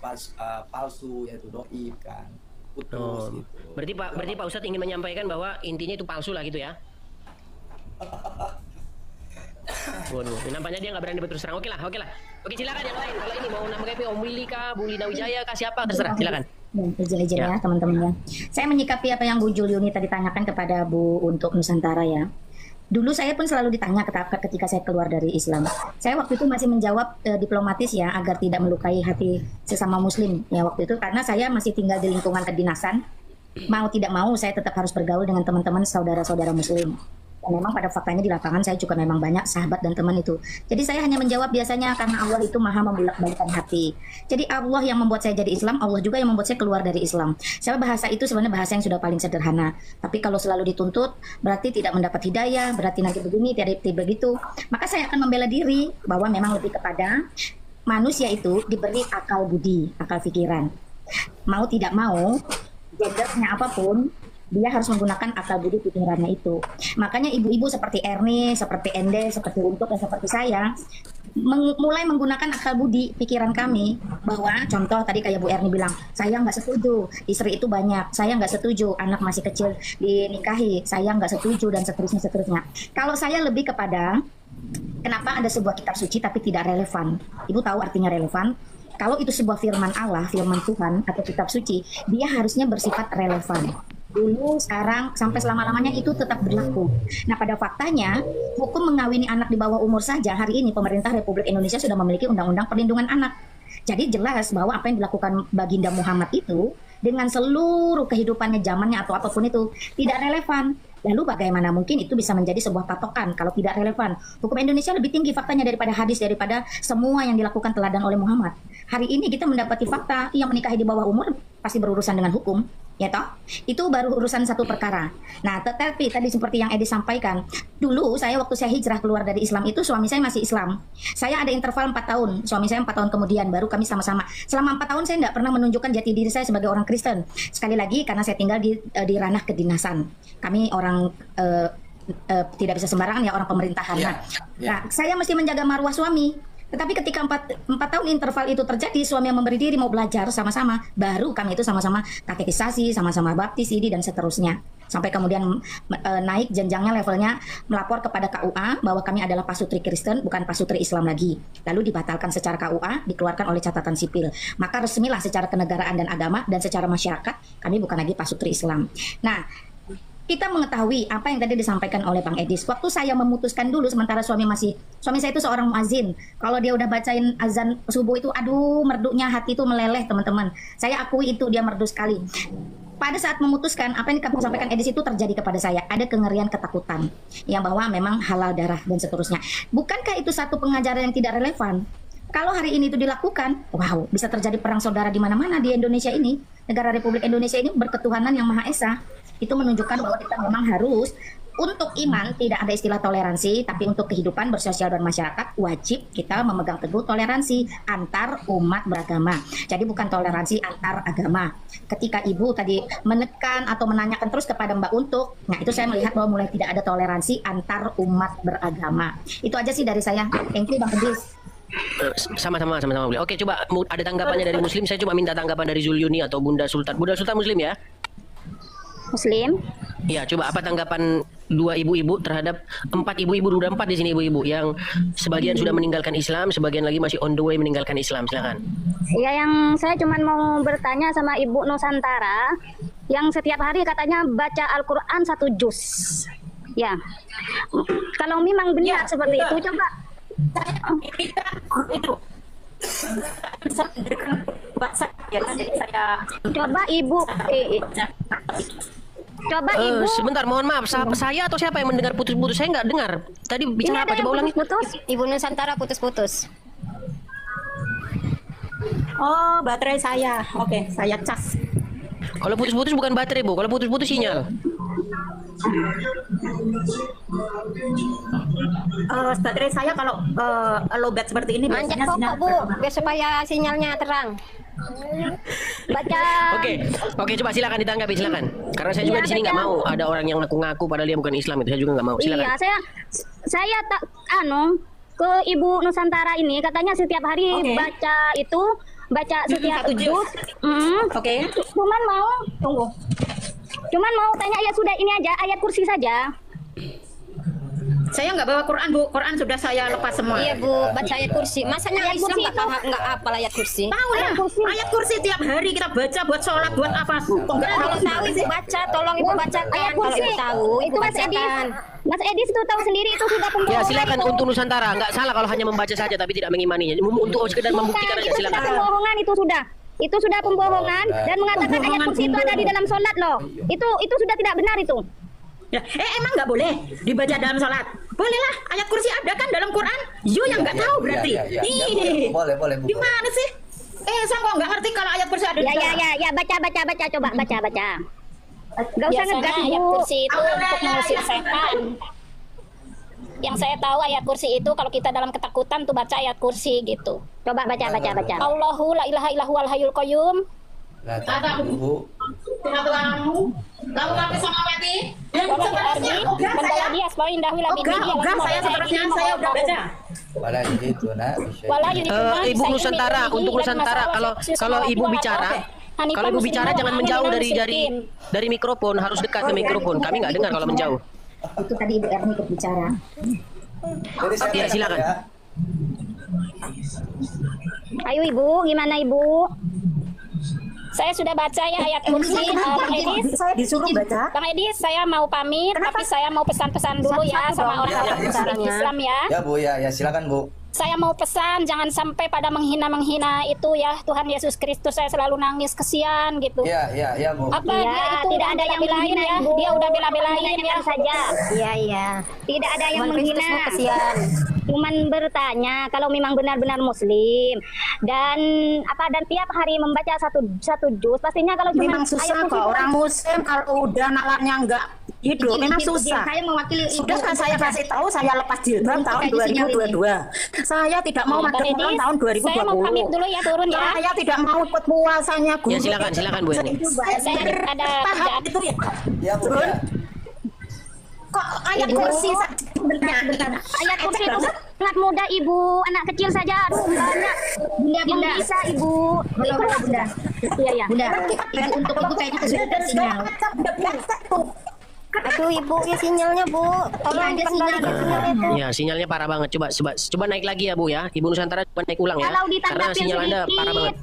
palsu yaitu doib kan, putus gitu. Berarti Pak Ustadz ingin menyampaikan bahwa intinya itu palsu lah gitu ya. Waduh, nampaknya dia nggak berani berterus terang. Oke lah. Oke, silakan yang lain. Kalau ini mau namanya Om Willy kah, Bu Lina Wijaya kah, siapa terserah, silakan. Izin ya teman-teman ya. Saya menyikapi apa yang Bu Juliuni tadi tanyakan kepada Bu untuk Nusantara ya. Dulu saya pun selalu ditanya ketika saya keluar dari Islam. Saya waktu itu masih menjawab diplomatis ya, agar tidak melukai hati sesama Muslim ya waktu itu, karena saya masih tinggal di lingkungan kedinasan. Mau tidak mau saya tetap harus bergaul dengan teman-teman saudara-saudara Muslim. Dan memang pada faktanya di lapangan saya juga memang banyak sahabat dan teman itu. Jadi saya hanya menjawab biasanya karena Allah itu maha membolak-balikkan hati. Jadi Allah yang membuat saya jadi Islam, Allah juga yang membuat saya keluar dari Islam. Saya bahasa itu sebenarnya bahasa yang sudah paling sederhana. Tapi kalau selalu dituntut, berarti tidak mendapat hidayah, berarti nanti begini, tidak begitu. Maka saya akan membela diri bahwa memang lebih kepada manusia itu diberi akal budi, akal pikiran. Mau tidak mau, gendernya apapun, dia harus menggunakan akal budi pikirannya itu. Makanya ibu-ibu seperti Erni, seperti Ende, seperti Untuk, dan seperti saya mulai menggunakan akal budi pikiran kami, bahwa contoh tadi kayak Bu Erni bilang, saya nggak setuju istri itu banyak, saya nggak setuju anak masih kecil dinikahi, saya nggak setuju, dan seterusnya. Kalau saya lebih kepada kenapa ada sebuah kitab suci tapi tidak relevan. Ibu tahu artinya relevan? Kalau itu sebuah firman Allah, firman Tuhan atau kitab suci, dia harusnya bersifat relevan. Dulu, sekarang, sampai selama-lamanya itu tetap berlaku. Nah, pada faktanya, hukum mengawini anak di bawah umur saja, hari ini pemerintah Republik Indonesia sudah memiliki Undang-Undang Perlindungan Anak. Jadi jelas bahwa apa yang dilakukan Baginda Muhammad itu, dengan seluruh kehidupannya, zamannya, atau apapun itu, tidak relevan. Lalu bagaimana mungkin itu bisa menjadi sebuah patokan kalau tidak relevan? Hukum Indonesia lebih tinggi faktanya daripada hadis, daripada semua yang dilakukan teladan oleh Muhammad. Hari ini kita mendapati fakta yang menikahi di bawah umur pasti berurusan dengan hukum, ya toh? Itu baru urusan satu perkara. Nah, tetapi tadi seperti yang Edi sampaikan, dulu saya waktu saya hijrah keluar dari Islam itu suami saya masih Islam. Saya ada interval 4 tahun, suami saya 4 tahun kemudian baru kami sama-sama. Selama 4 tahun saya tidak pernah menunjukkan jati diri saya sebagai orang Kristen. Sekali lagi karena saya tinggal di ranah kedinasan. Kami orang tidak bisa sembarangan ya, orang pemerintahan. Nah, saya mesti menjaga marwah suami. Tetapi ketika 4 tahun interval itu terjadi, suami yang memberi diri mau belajar sama-sama, baru kami itu sama-sama katekisasi, sama-sama baptis, ID, dan seterusnya. Sampai kemudian naik jenjangnya, levelnya melapor kepada KUA bahwa kami adalah pasutri Kristen, bukan pasutri Islam lagi. Lalu dibatalkan secara KUA, dikeluarkan oleh catatan sipil. Maka resmilah secara kenegaraan dan agama, dan secara masyarakat, kami bukan lagi pasutri Islam. Nah, kita mengetahui apa yang tadi disampaikan oleh Bang Edis. Waktu saya memutuskan dulu, sementara suami saya itu seorang muazin. Kalau dia udah bacain azan subuh itu, aduh, merduknya hati itu meleleh, teman-teman. Saya akui itu, dia merdu sekali. Pada saat memutuskan, apa yang disampaikan Edis itu terjadi kepada saya. Ada kengerian, ketakutan. Yang bahwa memang halal darah dan seterusnya. Bukankah itu satu pengajaran yang tidak relevan? Kalau hari ini itu dilakukan, wow, bisa terjadi perang saudara di mana-mana di Indonesia ini. Negara Republik Indonesia ini berketuhanan yang Maha Esa. Itu menunjukkan bahwa kita memang harus, untuk iman tidak ada istilah toleransi, tapi untuk kehidupan bersosial dan masyarakat wajib kita memegang teguh toleransi antar umat beragama. Jadi bukan toleransi antar agama. Ketika Ibu tadi menekan atau menanyakan terus kepada Mbak Untuk, nah itu saya melihat bahwa mulai tidak ada toleransi antar umat beragama. Itu aja sih dari saya. Thank you Bang Edis. Sama-sama boleh. Oke, coba ada tanggapannya dari Muslim. Saya cuma minta tanggapan dari Zuliuni atau Bunda Sultan. Bunda Sultan Muslim ya? Muslim. Ya, coba apa tanggapan 2 ibu-ibu terhadap 4 ibu-ibu, udah 4 di sini ibu-ibu yang sebagian sudah meninggalkan Islam, sebagian lagi masih on the way meninggalkan Islam. Silakan. Ya, yang saya cuma mau bertanya sama Ibu Nusantara yang setiap hari katanya baca Al-Qur'an 1 juz. Ya. Kalau memang benar seperti itu, coba itu coba Ibu sebentar, mohon maaf, saya atau siapa yang mendengar putus-putus? Saya nggak dengar. Tadi bicara apa? Coba ulangi. Putus. Ibu Nusantara putus-putus. Oh, baterai saya. Oke, saya cas. Kalau putus-putus bukan baterai, Bu. Kalau putus-putus sinyal. Baterai saya kalau lowbat seperti ini manjat pokok Bu, biar supaya sinyalnya terang. Baca. Oke, coba silakan ditanggapi, silakan. Karena saya juga di sini nggak mau ada orang yang ngaku-ngaku padahal dia bukan Islam, itu saya juga nggak mau. Silakan. Iya, saya tak ke Ibu Nusantara ini, katanya setiap hari baca setiap juz. Oke. Cuman mau tanya ya sudah ini aja ayat kursi saja. Saya nggak bawa Quran, Bu. Quran sudah saya lepas semua. Iya, Bu, baca ayat kursi. Masanya Ayat Islam kursi nggak hafal ayat kursi? Tahu lah. Ayat kursi tiap hari kita baca buat sholat, buat apa? Kok nggak tahu sih? Baca, tolong Ibu bacakan. Ayat Kalau kursi Ibu tahu, itu Mas Edis. bacakan. Mas Edis itu tahu sendiri itu sudah pembohongan. Ya silakan itu. untuk Nusantara, nggak salah kalau hanya membaca saja tapi tidak mengimaninya. Untuk sekedar membuktikan aja, Itu sudah silakan. pembohongan itu sudah. Itu sudah pembohongan dan mengatakan ayat kursi itu ada di dalam sholat loh. Itu sudah tidak benar itu. Ya, emang nggak boleh dibaca dalam sholat? Boleh lah, ayat kursi ada kan dalam Quran? You yang nggak tahu berarti. Ih, Boleh. gimana sih? Saya kok nggak ngerti kalau ayat kursi ada di sholat. Ya, baca, coba baca. Gak usah ngegas, ayat Bu. kursi itu untuk mengusir setan. Yang saya tahu ayat kursi itu kalau kita dalam ketakutan tuh baca ayat kursi gitu. Coba baca. Allahu la ilaha illahu al hayyul qayyum. Saya udah baca. Ibu Nusantara, untuk Nusantara kalau Ibu bicara jangan menjauh dari mikrofon, harus dekat ke mikrofon. Kami nggak dengar kalau menjauh. Itu tadi Ibu Erni ikut bicara. Ya silakan. Ayo Ibu, gimana Ibu? Saya sudah baca ya ayat kursi. Bang Edis, Saya disuruh baca. Bang Edis, saya mau pamit, tapi saya mau pesan-pesan dulu ya sama orang-orang Islam ya. Ya Bu, ya silakan Bu. Saya mau pesan jangan sampai pada menghina itu ya Tuhan Yesus Kristus. Saya selalu nangis, kesian gitu. Iya Bu. Apa Ya, dia itu tidak ada yang bela-belain menghina, ya? Ibu. Dia udah bela-belain ya saja. Iya. Tidak ada yang Tuhan Kristus menghina. mau kesian. Cuman bertanya kalau memang benar-benar muslim dan tiap hari membaca satu juz, pastinya kalau cuma Memang susah kok orang muslim kalau udah nalarnya enggak hidup, memang susah. Saya mewakili Sudah kan saya kasih tahu saya lepas jilbab tahun 2022. Saya tidak mau Bang madep orang Edis, tahun 2020. saya mau pamit dulu ya turun ya. Saya tidak mau ikut puasanya guru. Ya silakan Bu Erni. Saya ada Paham itu ya. Ya Bu. Turun. Kok ayat kursi bentar. Ayat kursi itu sangat mudah Ibu, anak kecil saja banyak. Bunda bisa Ibu. Bunda. Iya. Bunda. Untuk Ibu kayaknya kesulitan sinyal. Aduh Ibu, ya sinyalnya Bu. Tolong kembalikan sinyalnya. Ya sinyalnya parah banget. Coba naik lagi ya Bu ya. Ibu Nusantara coba naik ulang ya. Kalau Karena ditanggapin sinyal Anda sedikit, parah banget.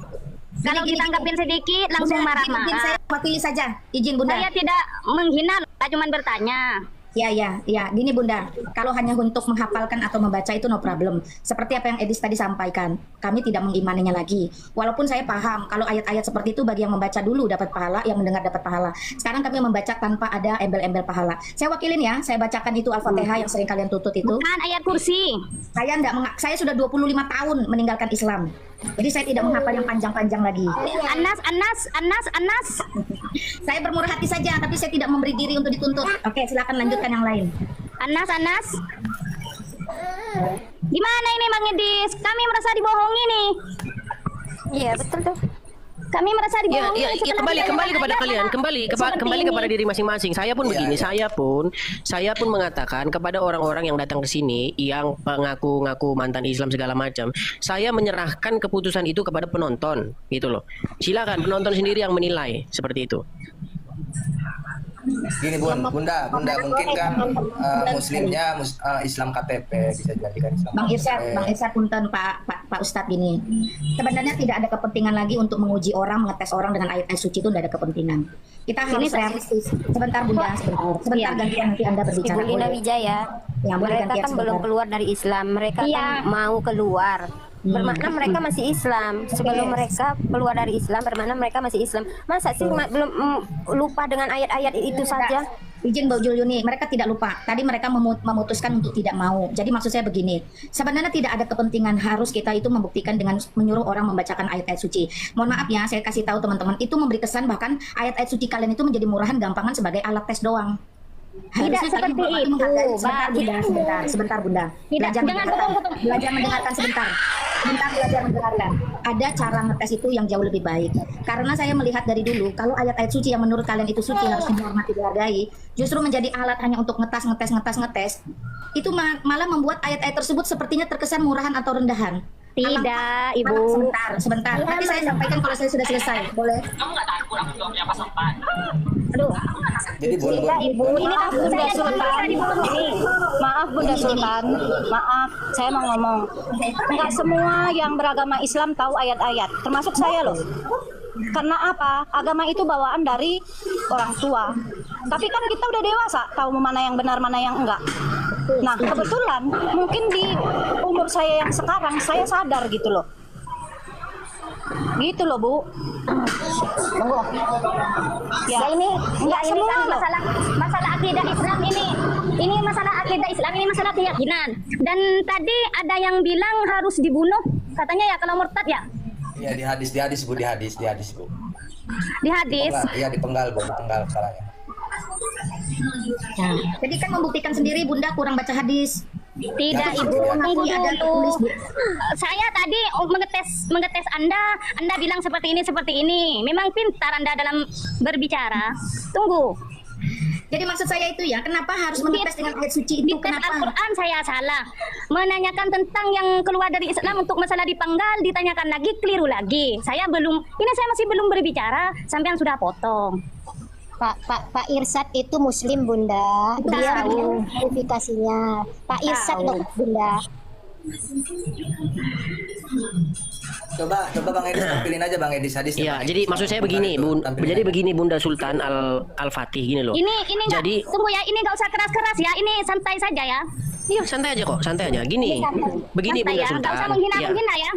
Kalau ditanggapin sedikit langsung marah-marah. Saya wakili saja. Izin Bunda. Saya tidak menghina, cuma bertanya. Ya. Gini Bunda, kalau hanya untuk menghafalkan atau membaca itu no problem. Seperti apa yang Edis tadi sampaikan, kami tidak mengimaninya lagi. Walaupun saya paham kalau ayat-ayat seperti itu bagi yang membaca dulu dapat pahala, yang mendengar dapat pahala. Sekarang kami membaca tanpa ada embel-embel pahala. Saya wakilin ya, saya bacakan itu Al-Fatihah yang sering kalian tutut itu. Bukan ayat kursi. Saya sudah 25 tahun meninggalkan Islam. Jadi saya tidak menghafal yang panjang-panjang lagi. Anas. Saya bermurah hati saja, tapi saya tidak memberi diri untuk dituntut. Oke, silakan lanjutkan yang lain. Anas. Gimana ini Bang Edis? Kami merasa dibohongi nih. Iya betul tuh. Kami merasa dibohongi. Ya, kembali kepada kalian, kembali kepada diri masing-masing. Saya pun begini, saya pun mengatakan kepada orang-orang yang datang ke sini yang ngaku mantan Islam segala macam, saya menyerahkan keputusan itu kepada penonton, gitu loh. Silakan penonton sendiri yang menilai seperti itu. Gini Bunda mungkin kan muslimnya Islam KTP bisa jadikan Islam. Bang Irsyad punten Pak Ustadz gini. Sebenarnya tidak ada kepentingan lagi untuk menguji orang, mengetes orang dengan ayat-ayat suci itu tidak ada kepentingan. Kita harus realistis. Sebentar Bunda, sebentar gantian nanti Anda berbicara. Ibu Lina Wijaya, mereka kan belum keluar dari Islam, mereka kan mau keluar. Bermakna mereka masih Islam. Sebelum mereka keluar dari Islam, bermakna mereka masih Islam. Masa sih belum lupa dengan ayat-ayat itu saja? Izin Mbak Juliuni, mereka tidak lupa. Tadi mereka memutuskan untuk tidak mau. Jadi maksud saya begini, sebenarnya tidak ada kepentingan harus kita itu membuktikan dengan menyuruh orang membacakan ayat-ayat suci. Mohon maaf ya, saya kasih tahu teman-teman, itu memberi kesan bahkan ayat-ayat suci kalian itu menjadi murahan gampangan sebagai alat tes doang. Tidak seperti itu, Sebentar Bunda. Tidak, Belajar mendengarkan sebentar. Tentang belajar mendengarkan. Ada cara ngetes itu yang jauh lebih baik. Karena saya melihat dari dulu, kalau ayat-ayat suci yang menurut kalian itu suci harus dihormati, dihargai, justru menjadi alat hanya untuk ngetes, itu malah membuat ayat-ayat tersebut sepertinya terkesan murahan atau rendahan. Tidak, Ibu. Sebentar. Nanti saya sampaikan kalau saya sudah selesai. Boleh? Kamu nggak takut aku jawabnya apa sopan? Aduh. Jadi Tidak, Ibu. Ini kan Bunda Sultan. Maaf, Bunda Sultan. Maaf, saya mau ngomong. Enggak semua yang beragama Islam tahu ayat-ayat, termasuk saya loh. Karena apa? Agama itu bawaan dari orang tua. Tapi kan kita udah dewasa, tahu mana yang benar, mana yang enggak. Nah, kebetulan mungkin di umur saya yang sekarang, saya sadar gitu loh. Gitu loh, Bu. Tunggu. Ya, ini enggak ini semua kan loh. masalah akidah Islam ini masalah akidah Islam, ini masalah keyakinan. Dan tadi ada yang bilang harus dibunuh, katanya ya kalau murtad ya. Iya, di hadis Bu, di hadis Bu. Di hadis. Iya, dipenggal Bu, dipenggal salahnya. Jadi kan membuktikan sendiri Bunda kurang baca hadis. Tidak, Ibu, tunggu dulu. Saya tadi mengetes Anda bilang seperti ini. Memang pintar Anda dalam berbicara. Tunggu. Jadi maksud saya itu ya, kenapa harus mengetes dengan ayat suci itu? Kenapa? Al-Quran saya salah. Menanyakan tentang yang keluar dari Islam untuk masalah dipenggal, ditanyakan lagi, keliru lagi. Saya masih belum berbicara, sampean sudah potong. Pak Irsad itu Muslim, Bunda. Dia tahu kualifikasinya. Pak Irsad loh, Bunda. Coba Bang Edis tampilin aja Bang Edis hadis. Iya, jadi maksud saya begini, Bunda Sultan Al-Fatih gini loh. Ini jadi tunggu ya, ini nggak usah keras-keras ya, ini santai saja ya. Iya, santai aja kok, santai aja. Gini, begini santai Bunda ya, Sultan. nggak usah menghina-menghina ya.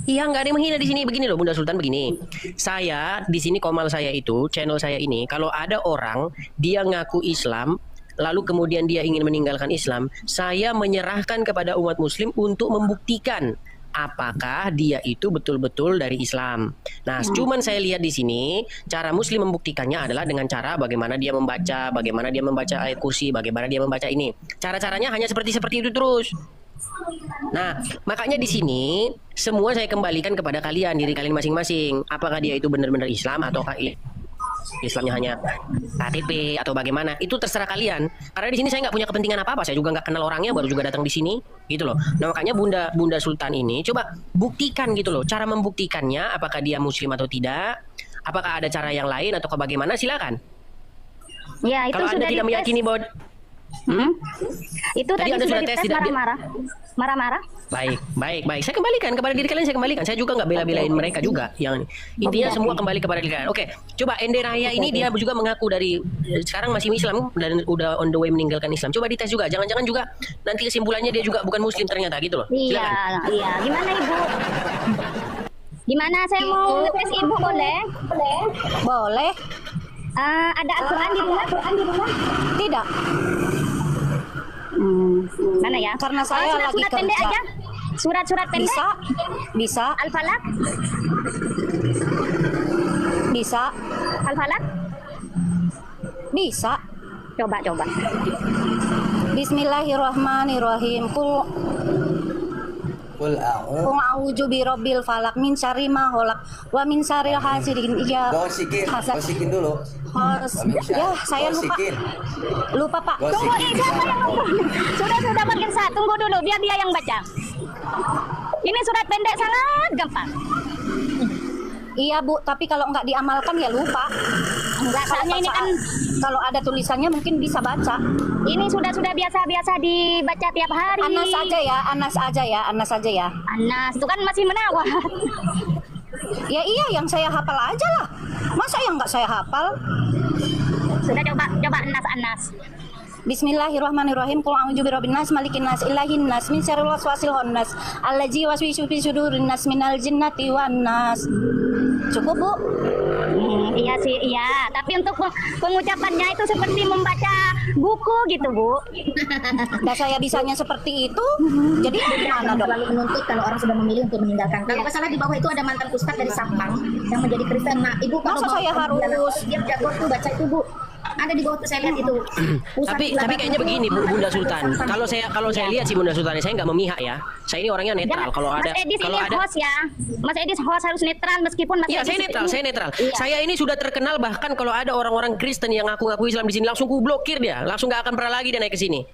Iya, nggak ada yang menghina di sini. Begini loh Bunda Sultan, begini. Saya di sini Komal saya itu, channel saya ini, kalau ada orang dia ngaku Islam, lalu kemudian dia ingin meninggalkan Islam, saya menyerahkan kepada umat Muslim untuk membuktikan apakah dia itu betul-betul dari Islam. Nah, cuman saya lihat di sini cara Muslim membuktikannya adalah dengan cara bagaimana dia membaca ayat kursi, bagaimana dia membaca ini. Cara-caranya hanya seperti itu terus. Nah, makanya di sini semua saya kembalikan kepada kalian, diri kalian masing-masing. Apakah dia itu benar-benar Islam ataukah Islamnya hanya KTP atau bagaimana, itu terserah kalian. Karena di sini saya nggak punya kepentingan apa-apa, saya juga nggak kenal orangnya, baru juga datang di sini, gitu loh. Nah makanya Bunda Sultan ini coba buktikan gitu loh, cara membuktikannya, apakah dia Muslim atau tidak, apakah ada cara yang lain atau bagaimana, silakan. Ya, itu kalau sudah Anda tidak meyakini bahwa itu tadi sudah dites marah-marah. Baik. Saya kembalikan kepada diri kalian, saya juga nggak bela-belain mereka juga. Yang intinya semua kembali kepada diri kalian. Oke, coba Ende Raya ini dia juga mengaku dari sekarang masih Islam dan udah on the way meninggalkan Islam. Coba dites juga, jangan-jangan juga nanti kesimpulannya dia juga bukan Muslim ternyata gitu loh. Silakan. Iya. Gimana Ibu? Gimana saya mau ngetes Ibu, boleh? Boleh. Ada Al-Quran di rumah? Tidak. Mana ya? Karena saya lagi surat kerja. Pendek aja. Surat-surat pendek? Bisa. Al-Falaq? Bisa. Al-Falaq? Bisa. Coba. Bismillahirrahmanirrahim. Qul a'udzu birabbil falaq min syarri ma khalaq wa min syarri hasidin idza Gosikin dulu. Ya, saya lupa Pak. Tunggu, siapa yang ngomong? Sudah makin saat. Tunggu dulu, biar dia yang baca. Ini surat pendek sangat gampang. Iya Bu, tapi kalau nggak diamalkan ya lupa. Enggak, soalnya ini kan kalau ada tulisannya mungkin bisa baca. Ini sudah biasa dibaca tiap hari. Anas aja ya. Anas itu kan masih menawar. Ya iya, yang saya hafal aja lah. Masa yang nggak saya hafal? Sudah coba Anas. Bismillahirrahmanirrahim. Qul a'udzu birabbin nas, malikin nas, ilahin nas, min syarril waswasil khannas, allazi waswisu fi sudurin nas minal jinnati wan nas. Cukup, Bu? Iya sih, iya. Tapi untuk pengucapannya itu seperti membaca buku gitu, Bu. Nah, saya bisanya seperti itu. Jadi gimana dong? Terlalu menuntut kalau orang sudah memilih untuk meninggalkan. Kalau nggak salah di bawah itu ada mantan ustadz dari Sampang yang menjadi Kristen. Nah, Ibu kalau masa saya harus dia jago tuh baca itu, Bu. Ada di bawah tuh saya lihat itu. Tapi kayaknya begini Bunda Sultan. Kalau saya lihat sih Bunda Sultan, saya nggak memihak ya. Saya ini orangnya netral. Kalau ada host ya. Mas Edis host harus netral meskipun Mas Iya, saya netral. Iya. Saya ini sudah terkenal, bahkan kalau ada orang-orang Kristen yang ngaku-ngaku Islam di sini langsung ku blokir dia, langsung nggak akan pernah lagi dia naik ke sini.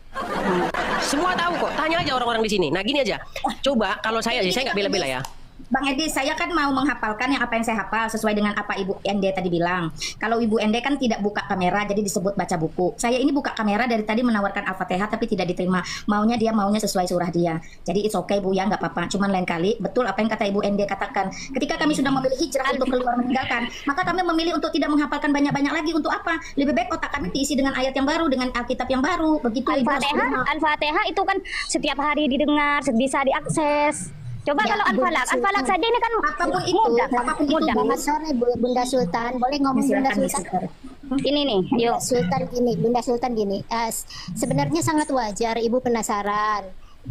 Semua tahu kok. Tanya aja orang-orang di sini. Nah, gini aja. Coba kalau saya nggak bela-bela ya. Bang Edi, saya kan mau menghafalkan yang apa yang saya hafal sesuai dengan apa Ibu Ende tadi bilang. Kalau Ibu Ende kan tidak buka kamera, jadi disebut baca buku. Saya ini buka kamera dari tadi menawarkan Al-Fatihah tapi tidak diterima. Maunya sesuai surah dia. Jadi it's okay Bu ya, nggak apa-apa. Cuman lain kali betul apa yang kata Ibu Ende katakan. Ketika kami sudah memilih hijrah untuk keluar meninggalkan, maka kami memilih untuk tidak menghafalkan banyak-banyak lagi. Untuk apa? Lebih baik otak kami diisi dengan ayat yang baru, dengan Alkitab yang baru. Begitu. Al-Fatihah itu kan setiap hari didengar, bisa diakses. Coba Ya, kalau Al-Falaq saja ini kan apapun itu, mudah. Selamat sore Bunda Sultan, boleh ngomong Bunda Sultan? Ini nih, yuk. Bunda Sultan gini, sebenarnya sangat wajar Ibu penasaran.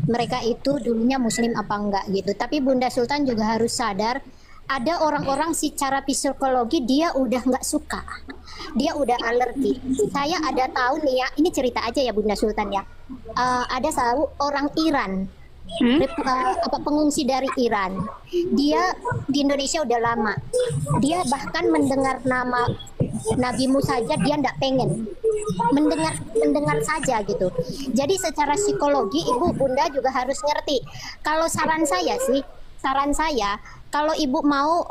Mereka itu dulunya Muslim apa enggak gitu. Tapi Bunda Sultan juga harus sadar, ada orang-orang secara psikologi dia udah nggak suka, dia udah alergi. Saya ada tahu nih ya, ini cerita aja ya Bunda Sultan ya. Ada tahu orang Iran. Pengungsi dari Iran, dia di Indonesia udah lama, dia bahkan mendengar nama Nabimu saja dia nggak pengen mendengar saja gitu. Jadi secara psikologi Ibu Bunda juga harus ngerti. Kalau saran saya kalau Ibu mau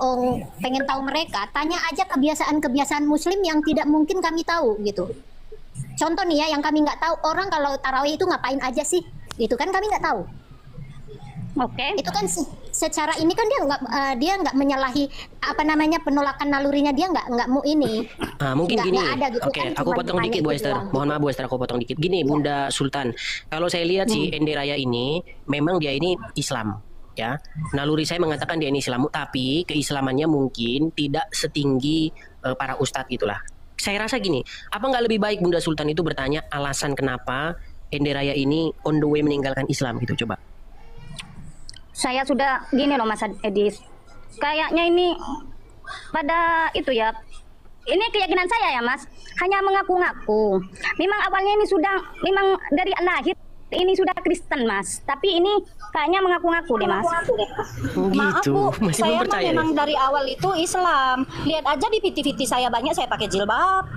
pengen tahu mereka, tanya aja kebiasaan Muslim yang tidak mungkin kami tahu gitu. Contoh nih ya, yang kami nggak tahu, orang kalau tarawih itu ngapain aja sih, itu kan kami nggak tahu. Oke. Itu kan secara ini kan dia nggak menyalahi penolakan nalurinya, dia nggak mau ini. Mungkin gini. Ada gitu. Oke, kan, aku potong dikit Bu Esther. Mohon maaf Bu Esther, aku potong dikit. Gini Bunda Sultan, kalau saya lihat si Ende Raya ini memang dia ini Islam. Ya, naluri saya mengatakan dia ini Islam, tapi keislamannya mungkin tidak setinggi para ustadz gitulah. Saya rasa gini, apa nggak lebih baik Bunda Sultan itu bertanya alasan kenapa Ende Raya ini on the way meninggalkan Islam gitu, coba. Saya sudah gini loh Mas Edis, kayaknya ini pada itu ya, ini keyakinan saya ya Mas, hanya mengaku-ngaku. Memang awalnya ini memang dari lahir ini sudah Kristen Mas, tapi ini kayaknya mengaku-ngaku deh Mas. Maaf Bu, saya memang dari awal itu Islam. Lihat aja di PT-PT saya banyak saya pakai jilbab.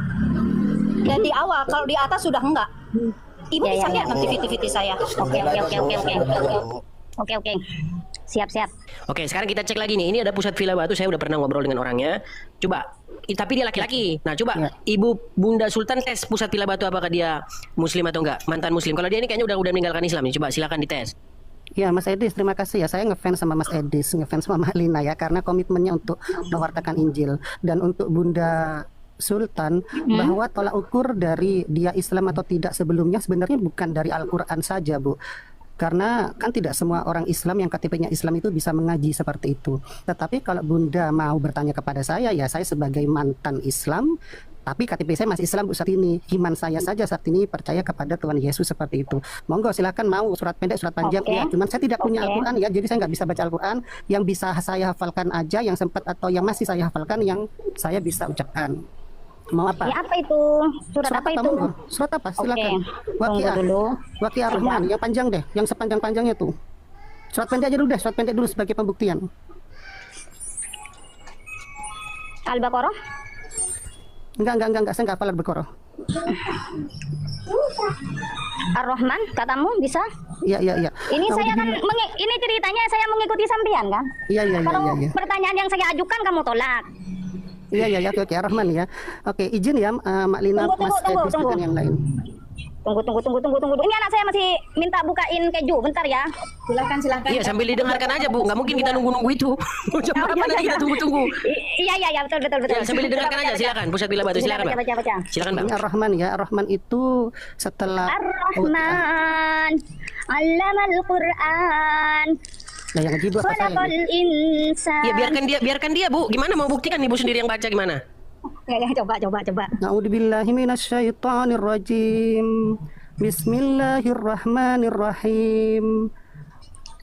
Dan di awal, kalau di atas sudah enggak. Ibu bisa lihat nanti PT-PT saya. Oke. Siap. Oke, sekarang kita cek lagi nih. Ini ada pusat Villa Batu, saya udah pernah ngobrol dengan orangnya. Coba, tapi dia laki-laki. Nah, coba Ibu Bunda Sultan tes pusat Villa Batu apakah dia Muslim atau enggak, mantan Muslim. Kalau dia ini kayaknya udah meninggalkan Islam nih. Coba silakan dites. Ya Mas Edis, terima kasih ya. Saya ngefans sama Mas Edis, ngefans sama Mbak Lina ya, karena komitmennya untuk mewartakan Injil. Dan untuk Bunda Sultan, bahwa tolak ukur dari dia Islam atau tidak sebelumnya sebenarnya bukan dari Al-Quran saja Bu. Karena kan tidak semua orang Islam yang KTP-nya Islam itu bisa mengaji seperti itu. Tetapi kalau Bunda mau bertanya kepada saya, ya saya sebagai mantan Islam, tapi KTP saya masih Islam saat ini. Iman saya saja saat ini percaya kepada Tuhan Yesus seperti itu. Monggo silakan mau surat pendek, surat panjang. Ya, cuman saya tidak punya Al-Quran ya, jadi saya nggak bisa baca Al-Quran. Yang bisa saya hafalkan aja, yang sempat atau yang masih saya hafalkan, yang saya bisa ucapkan. Mau apa? Ya, apa itu? Surat apa itu? Surat apa? Silakan. Waqiah Rahman, yang panjang deh, yang sepanjang-panjangnya tuh. Surat pendek aja dulu deh, surat pendek dulu sebagai pembuktian. Al-Baqarah? Enggak, saya enggak hafal Al-Baqarah. Ar-Rahman, katamu bisa? Iya. Ini saya kan ini ceritanya saya mengikuti sampean kan? Iya. Kalau pertanyaan yang saya ajukan kamu tolak. Iya, oke, Ar-Rahman ya. Oke, izin ya Mak Lina, Mas Edis dan yang lain. Tunggu. Ini anak saya masih minta bukain keju, bentar ya. Silakan. Iya, sambil didengarkan aja Bu, nggak mungkin kita nunggu itu. Jam berapa nanti kita tunggu. Iya, betul. Ya, sambil didengarkan aja, silakan. Pusat Villa Batu, silakan Mbak. Baca. Silakan Mbak. Ar-Rahman ya, Ar-Rahman itu setelah Ar-Rahman, 'allamal Qur'an. Nah, yang ngaji Bu apa saya? Ya, biarkan dia Bu. Gimana mau buktikan Ibu sendiri yang baca gimana? Ya, coba. Na'udzubillahi minasyaitonir rajim. Bismillahirrahmanirrahim.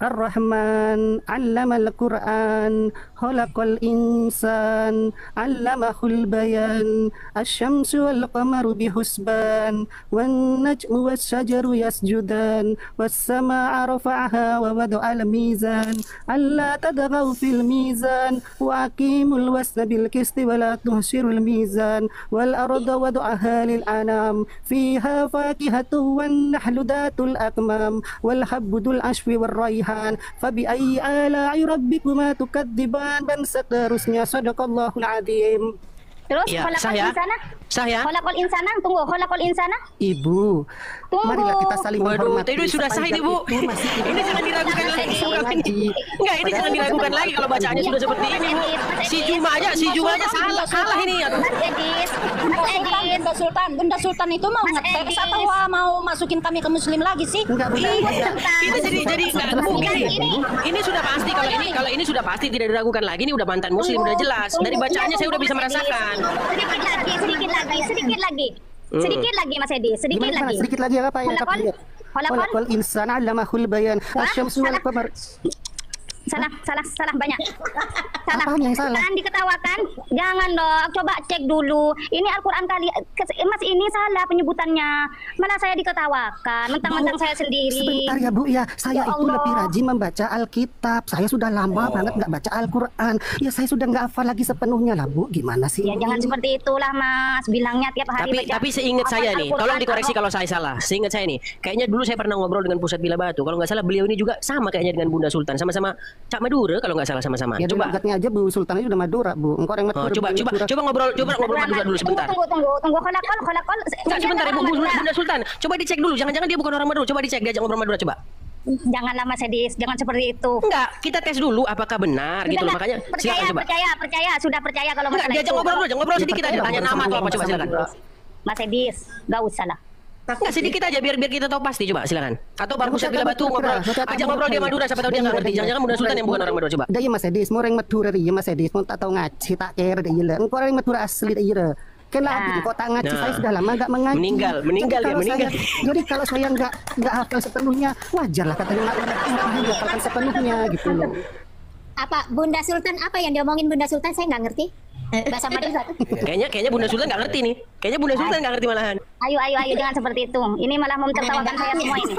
Ar-Rahman 'allamal Qur'an khalaqal insan 'allamahul bayan asy-syamsu wal qamaru bihusban wan najmu wasyajaru yasjudan was samaa'a rafa'aha wa wada'al mizan alla tadghaw fil mizan wa aqimul wasna bil qisti wa la tuhsirul mizan wal arda wada'aha lil anam fiha fakihatu wan nahlu datul akmam wal habbudul ashwi war raihan fabi ayyi ala'i rabbikuma tukadziban dan seterusnya. Sadaqallahul azim. Terus Ya, kholaqal sah ya? insana? Sah ya? Kholaqal insana, tunggu. Kholaqal insana? Ibu, Tunggu. marilah kita saling Waduh, menghormati. itu sudah sah ini, Bu. Sepanjang itu masih Ini jangan diragukan lagi. Enggak, ini jangan diragukan lagi kalau bacaannya sudah seperti ini, Bu. Si Juma aja salah ini. Mas Edis, Bunda Sultan itu mau ngetes atau mau masukin kami ke Muslim lagi sih? Enggak, Bunda. Kita jadi nggak mungkin. Ini sudah pasti kalau ini sudah pasti tidak diragukan lagi. Ini udah mantan Muslim, udah jelas. Dari bacaannya saya udah bisa merasakan. Sedikit lagi Mas Edi, sedikit Gimana? lagi. Sedikit lagi apa yang Kholaqal Khalaqal insana 'allamahul bayan asy-syamsu wal qamar. Salah banyak. Apaan yang salah? Jangan diketawakan. Jangan dong. Coba cek dulu. Ini Al-Quran kali. Mas ini salah penyebutannya. Malah saya diketawakan. Mentang-mentang saya sendiri. Sebentar ya Bu ya. Saya Ya itu Allah. lebih rajin membaca Alkitab. Saya sudah lama banget nggak baca Al-Quran. Ya saya sudah nggak hafal lagi sepenuhnya lah Bu. Gimana sih? Ya jangan seperti itulah Mas. Bilangnya tiap hari baca. Tapi seingat saya nih, Al-Quran, tolong dikoreksi kalau saya salah. Seingat saya nih, kayaknya dulu saya pernah ngobrol dengan Pusat Bila Batu. Kalau nggak salah beliau ini juga sama kayaknya dengan Bunda Sultan, sama-sama Cak Madura kalau nggak salah sama-sama. Ya Coba. Coba aja Bu Sultannya sudah Madura Bu. Engkau orang Madura. Coba ngobrol Madura dulu sebentar. Tunggu. Kholaqal. Enggak, sebentar Ibu Bunda Sultan. Coba dicek dulu. Jangan-jangan dia bukan orang Madura. Coba dicek, diajak ngobrol Madura coba. Janganlah Mas Edis, jangan seperti itu. Enggak, kita tes dulu apakah benar gitu loh. Makanya silakan coba. Percaya, sudah percaya kalau Enggak, masalah diajak itu. ngobrol dulu, ngobrol sedikit aja. Tanya nama atau apa coba silakan. Mas Edis, gak usah lah. Enggak, sedikit aja biar kita tahu pasti coba silakan. Atau Baru Pusat Bila Batu ngobrol. Ajak ngobrol dia Madura siapa tahu dia enggak ngerti. Jangan-jangan Bunda Sultan yang bukan orang Madura coba. Dah ya Mas Edis, mau orang Madura ya Mas Edis, mau tak tahu ngaji tak kira dah ya. Engkau orang Madura asli dah ya. Kenapa kok tak ngaji? Saya sudah lama enggak mengaji. Meninggal. Jadi kalau saya enggak hafal sepenuhnya, wajar lah katanya enggak hafalkan sepenuhnya gitu loh. Apa Bunda Sultan, apa yang diomongin Bunda Sultan saya nggak ngerti. Bahasa Madura. Kayaknya Bunda Sultan nggak ngerti nih. Kayaknya Bunda Sultan nggak ngerti malahan. Ayo, jangan seperti itu. Ini malah mentertawakan saya semua ini.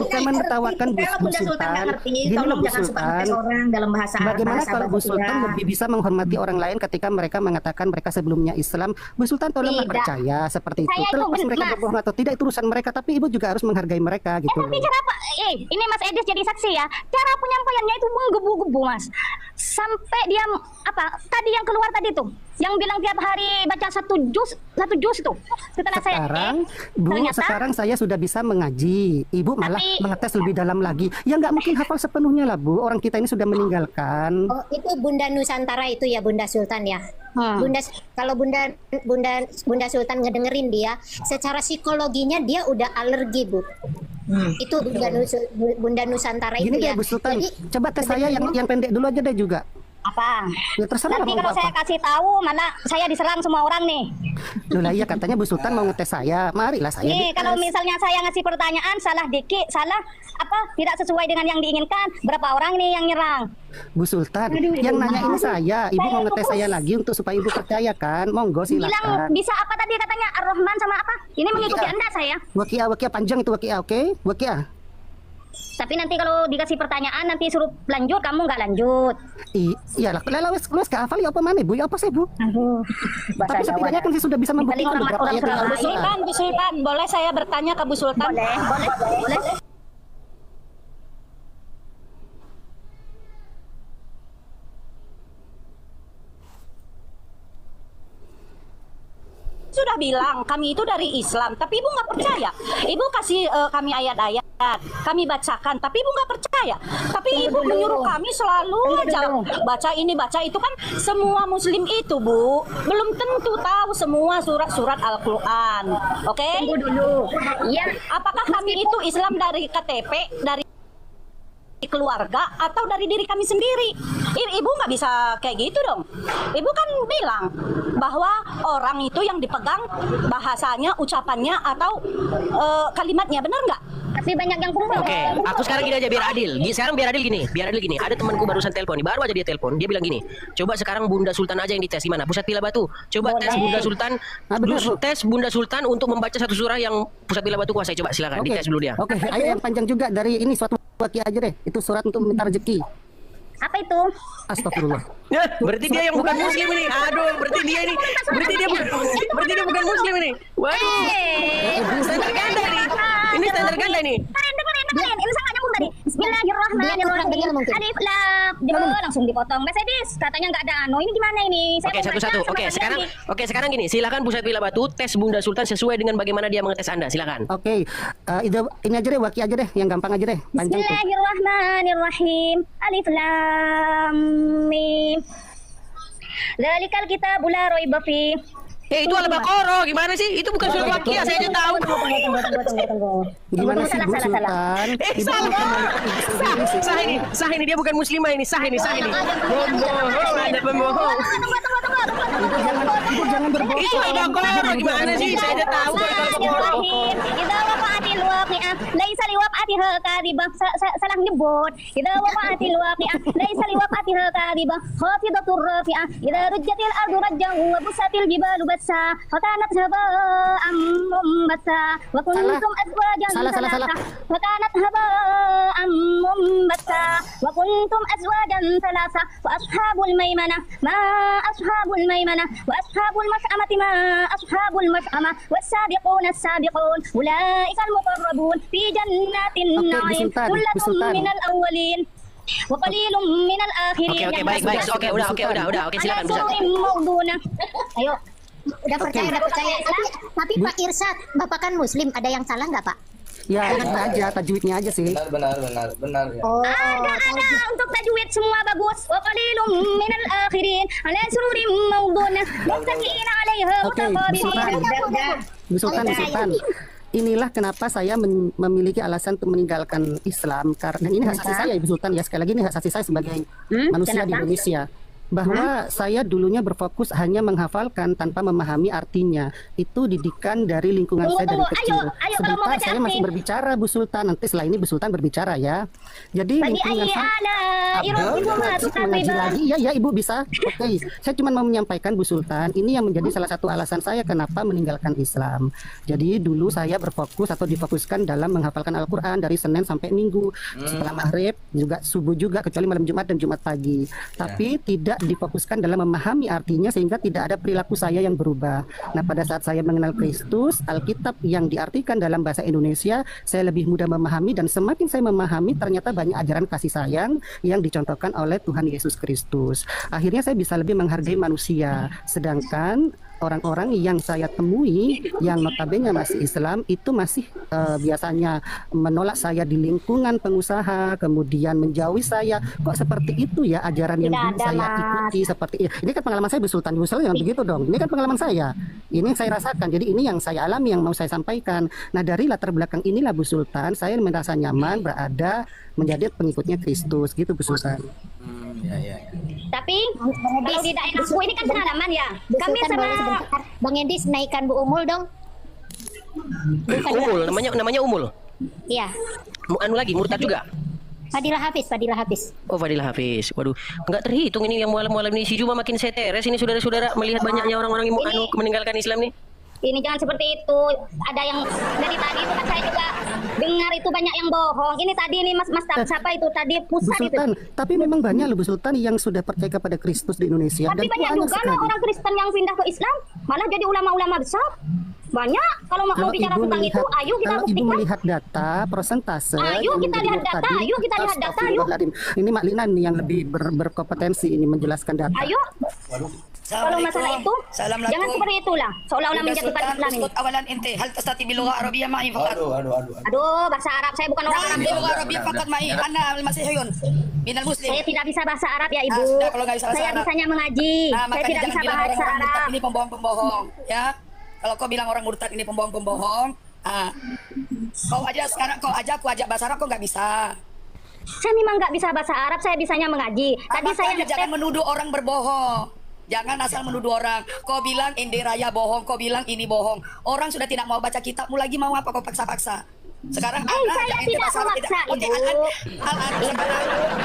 Bukan mentertawakan Bu Sultan. Gini loh Bu Sultan. Orang dalam bahasa Bagaimana kalau Bu Sultan lebih bisa menghormati orang lain ketika mereka mengatakan mereka sebelumnya Islam? Bu Sultan tolonglah percaya seperti itu. Terlepas mereka berbohong atau tidak itu urusan mereka, tapi Ibu juga harus menghargai mereka gitu. Tapi cara apa? Ini Mas Edis jadi saksi ya. Cara penyampaiannya itu menggebu-gebu Mas. Sampai dia tadi yang keluar tadi tuh, yang bilang tiap hari baca satu juz tuh. Setelah sekarang saya sudah bisa mengaji. Ibu malah mengetes lebih dalam lagi. Ya nggak mungkin hafal sepenuhnya lah Bu. Orang kita ini sudah meninggalkan. Oh, itu Bunda Nusantara itu ya Bunda Sultan ya. Kalau Bunda Sultan ngedengerin dia, secara psikologinya dia udah alergi Bu. Itu Bunda Nusantara itu Gini ya. deh Bu Sultan, Jadi, coba tes saya yang pendek dulu aja deh juga. Apa? Ya terserah Nanti mau kalau saya kasih tahu, mana saya diserang semua orang nih. Loh lah iya katanya Bu Sultan mau ngetes saya. Marilah saya Nih, dites. kalau misalnya saya ngasih pertanyaan salah dikit, tidak sesuai dengan yang diinginkan, berapa orang nih yang nyerang? Bu Sultan, yang nanya ini saya. Ibu mau ngetes saya lagi untuk supaya Ibu percaya kan? Monggo Bilang silakan. bisa apa tadi katanya Ar-Rahman sama apa? Ini mengikuti Anda saya. Wakia panjang itu wakia, oke? Wakia. Tapi nanti kalau dikasih pertanyaan nanti suruh lanjut, kamu nggak lanjut. Iyalah, kalau wes gak hafal ya apa mana Bu? Ya apa sih Bu? Tapi setidaknya kan saya sudah bisa membuktikan beberapa ayat yang Bu Sultan, boleh saya bertanya ke Bu Sultan? Boleh. Sudah bilang kami itu dari Islam, tapi ibu nggak percaya. Ibu kasih kami ayat-ayat, kami bacakan, tapi ibu nggak percaya. Tapi ibu menyuruh kami selalu aja baca ini baca itu, kan semua Muslim itu Bu belum tentu tahu semua surat-surat Al-Quran. Oke? Tunggu dulu. Iya. Apakah kami itu Islam dari KTP, dari keluarga, atau dari diri kami sendiri? Ibu nggak bisa kayak gitu dong. Ibu kan bilang bahwa orang itu yang dipegang bahasanya, ucapannya, atau kalimatnya, benar nggak? Tapi banyak yang kumpul. Oke, aku sekarang gini aja biar adil. Sekarang biar adil gini. Ada temanku barusan telepon nih, baru aja dia telepon. Dia bilang gini, coba sekarang Bunda Sultan aja yang dites di mana? Pusat Bila Batu. Coba tes Bunda Sultan. Tes Bunda Sultan untuk membaca satu surah yang Pusat Bila Batu kuasai. Coba silakan dites dulu dia. Oke, ayat yang panjang juga dari ini suatu Waki aja deh. Itu surat untuk meminta rezeki. Apa itu? Astagfirullah. Ya, berarti dia yang bukan muslim ini. Aduh, berarti dia bukan muslim ini. Waduh. Standar ganda nih. Ini standar ganda nih. Dengerin, ini sangat nyambung tadi. Bismillahirrahmanirrahim. Alif lam. Langsung dipotong. Mas Edis, katanya nggak ada anu. Ini gimana ini? Oke, satu-satu. Oke, sekarang gini. Silakan Pusat Bila Batu tes Bunda Sultan sesuai dengan bagaimana dia mengetes Anda. Silakan. Oke. Ini aja deh, Waki aja deh, yang gampang aja deh. Panjang tuh. Bismillahirrahmanirrahim. Alif lam mim. Dzalikal kitabul la raiba fi. Itu Al-Baqarah, gimana sih? Itu bukan surat Waqiah, saya aja tahu. Tunggu. Gimana sih Bu Sultan? Sah ini dia bukan muslimah ini, sah ini. Pembohong, ada pembohong. Ibu jangan berbohong. Itu Al-Baqarah, gimana sih? Saya aja tahu. Idza waqa'atil waqi'ah laisa liwaqa'atiha kadhibah. Salah nyebut. Idza waqa'atil waqi'ah laisa liwaqa'atiha kadhibah. Khafidatur rafi'ah. Idza rujjatil ardu rajjan wa busatil jibalu bassa. Wa kanat haba'an mumbassa. Wa kuntum azwajan thalatha. Wa kanat haba'an mumbassa. Wa kuntum azwajan thalatha. Wa ashabul maimanah ma ashabul maimanah. Wa ashabul mas'amati ma ashabul mas'amah. Was-sabiquna as-sabiqun ulaika al-muqarrabun fi jannatin na'im. Kullatun minal awwalin wa qalilun minal akhirin. Oke, baik. Oke, silakan bisa. Ayo. Udah percaya. Tapi Pak Irsyad, Bapak kan muslim, ada yang salah nggak Pak? Ya, aja tajwidnya aja sih. Benar ya. Ada untuk tajwid semua bagus. Wa qalilun minal akhirin ala sururin mawdunah muttaqiina 'alaiha mutaqabilin. Bu Sultan. Inilah kenapa saya memiliki alasan untuk meninggalkan Islam, karena ini hak asasi saya Ibu Sultan ya, sekali lagi ini hak asasi saya sebagai manusia di Indonesia. Bahwa saya dulunya berfokus hanya menghafalkan tanpa memahami artinya. Itu didikan dari lingkungan saya dari kecil. Sebentar saya masih berbicara Bu Sultan. Nanti setelah ini Bu Sultan berbicara ya. Jadi lingkungan saya mengaji lagi. Ya Ibu bisa. Oke. Saya cuma mau menyampaikan Bu Sultan, ini yang menjadi salah satu alasan saya kenapa meninggalkan Islam. Jadi dulu saya berfokus atau difokuskan dalam menghafalkan Al-Quran dari Senin sampai Minggu. Setelah maghrib juga subuh juga, kecuali malam Jumat dan Jumat pagi. Tapi tidak difokuskan dalam memahami artinya, sehingga tidak ada perilaku saya yang berubah. Nah, pada saat saya mengenal Kristus, Alkitab yang diartikan dalam bahasa Indonesia, saya lebih mudah memahami, dan semakin saya memahami ternyata banyak ajaran kasih sayang yang dicontohkan oleh Tuhan Yesus Kristus. Akhirnya saya bisa lebih menghargai manusia. Sedangkan orang-orang yang saya temui yang notabene masih Islam itu masih biasanya menolak saya di lingkungan pengusaha, kemudian menjauhi saya. Kok seperti itu ya ajaran yang dulu saya ikuti seperti ini kan pengalaman saya Bu Sultan. Bu Sultan yang begitu dong. Ini kan pengalaman saya. Ini yang saya rasakan. Jadi ini yang saya alami, yang mau saya sampaikan. Nah, dari latar belakang inilah Bu Sultan, saya merasa nyaman berada menjadi pengikutnya Kristus gitu Bu Sultan. Ya. Tapi kalau di daerahku ini kan pengalaman ya. Kami sama Bang Edis naikkan Bu Umul dong. Umul, namanya Umul. Iya. Anu lagi murtad juga. Fadilah Hafiz. Oh, Fadilah Hafiz. Waduh, nggak terhitung ini yang mualam-mualam ini. Si Juma makin seteres ini saudara-saudara melihat banyaknya orang-orang yang meninggalkan Islam nih. Ini jangan seperti itu. Ada yang dari tadi itu kan saya juga dengar itu banyak yang bohong. Ini tadi ini Mas siapa itu tadi pusat Bu Sultan, itu. tapi memang banyak loh Bu Sultan yang sudah percaya kepada Kristus di Indonesia. Tapi dan banyak juga loh orang Kristen yang pindah ke Islam, malah jadi ulama-ulama besar. Banyak. Kalau mau bicara tentang itu, ayo kita kalau buktikan. Ibu melihat data, persentase. Ayo kita lihat data. Ayo kita lihat data. Ayo. Ini Mak Lina nih yang lebih berkompetensi ini menjelaskan data. Ayo. Kalau masalah itu, jangan seperti itulah. Seolah-olah menjatuhkan Islam ini. Awalan inti hal tastati bilugha arabiyyah ma'i faqat. Aduh, bahasa Arab saya bukan orang Arab. Bilugha arabiyyah faqat ma'i ana al-masihiyun minal muslim. Saya tidak bisa bahasa Arab ya, Ibu. Saya bisanya mengaji. Saya tidak bisa bahasa Arab. Ini pembohong-pembohong, ya. Kalau kau bilang orang murtad ini pembohong-pembohong, kau aja aku ajak bahasa Arab kau nggak bisa. Saya memang nggak bisa bahasa Arab, saya bisanya mengaji. Tadi saya jangan menuduh orang berbohong. Jangan asal menuduh orang. Kau bilang Indiraya bohong, kau bilang ini bohong. Orang sudah tidak mau baca kitabmu lagi, mau apa kau paksa-paksa? Sekarang saya tidak memaksa, Ibu.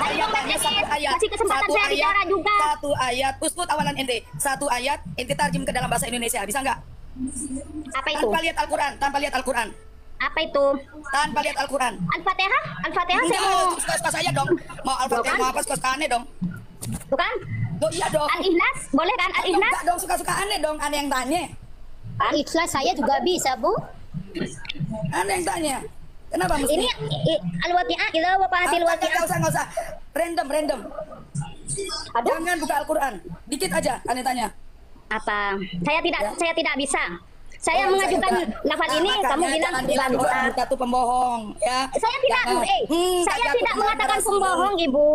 Saya tanya satu ayat. Kasih kesempatan saya bicara juga. Satu ayat. Uskut awalan ente. Satu ayat ente tarjem ke dalam bahasa Indonesia. Bisa nggak? Apa itu? Tanpa lihat Al-Quran. Tanpa lihat Al-Quran. Apa itu? Tanpa lihat Al-Quran. Al-Fatihah? Al-Fatihah saya mau. Suka-suka saya dong. Mau Al-Fatihah mau apa suka-suka aneh dong. Bukan? Iya dong. Al-Ikhlas? Boleh kan Al-Ikhlas? Enggak dong, suka-suka aneh dong. Aneh yang tanya. Al-Ikhlas saya juga bisa, Bu. Aneh yang tanya. Kenapa mesti? Ini Al-Waqi'ah ila waqa'atil waqi'ah. Enggak usah. Random. Jangan buka Al-Quran. Dikit aja aneh tanya. Apa? Saya tidak bisa. Saya mengajukan lafaz ini, kamu bilang bukan. Buka tuh pembohong, ya. Saya tidak, saya tidak mengatakan pembohong, Ibu.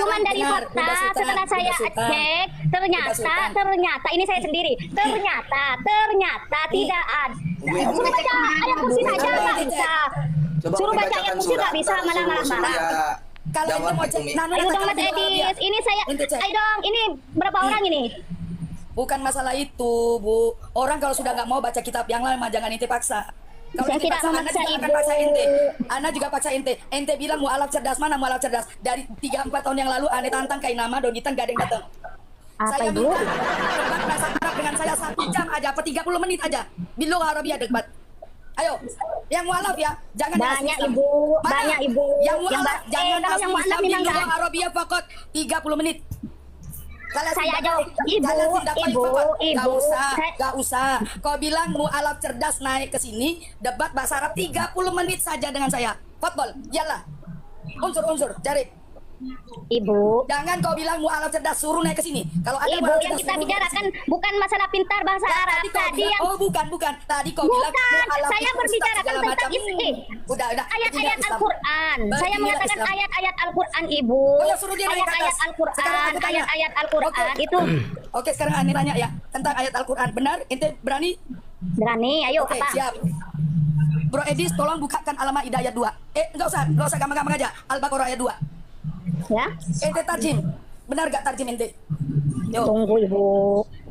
Cuman dari fakta setelah saya cek, ternyata ini saya sendiri. Ternyata tidak ada. Suruh baca ayat kursi saja nggak bisa. Suruh baca ayat kursi nggak bisa, malah marah. Kalau itu mau cek, ayo dong Mas Edis, ini saya, ayo dong, ini berapa orang ini? Bukan masalah itu, Bu. Orang kalau sudah nggak mau baca kitab yang lama, jangan ente paksa. Kalau saya ente tidak paksa, memaksa, Anda juga akan Ibu. paksa ente. Anda juga paksa ente. Ente bilang mualaf cerdas, mana mualaf cerdas? Dari 3-4 tahun yang lalu, Anda tantang kayak nama Donitan gak ada yang datang. Apa saya itu? minta debat bahasa Arab dengan saya 1 jam aja, apa 30 menit aja. Bilang Arabia debat. Ayo, yang mualaf ya, jangan banyak Ibu, banyak Ibu. Yang mualaf, jangan kalau yang mualaf memang bilang Arabia pokok 30 menit. Saya aja, Ibu. Gak usah. Kau bilang mualaf cerdas naik ke sini, debat bahasa Arab 30 menit saja dengan saya. Football, yalah. Unsur, cari. Ibu. Jangan kau bilang mualaf cerdas, suruh naik ke sini. Kalau ada Ibu, yang kita bicarakan bukan masalah pintar bahasa Arab. Tadi yang bukan. Tadi kau bilang saya berbicarakan tentang udah ayat-ayat Al-Quran. Saya mengatakan ayat-ayat Al-Quran, Ibu. Ayat-ayat Al-Quran, ayat-ayat Al-Quran itu. Oke, sekarang Ani tanya ya tentang ayat Al-Quran. Benar? Ente berani? Berani, ayo. Oke, apa? siap. Bro Edis, tolong bukakan Al-Maidah ayat 2. Enggak usah gampang-gampang aja. Al-Baqarah ayat 2. Ya. Ente tarjim. Benar gak tarjim ente? Yo. Tunggu, Ibu.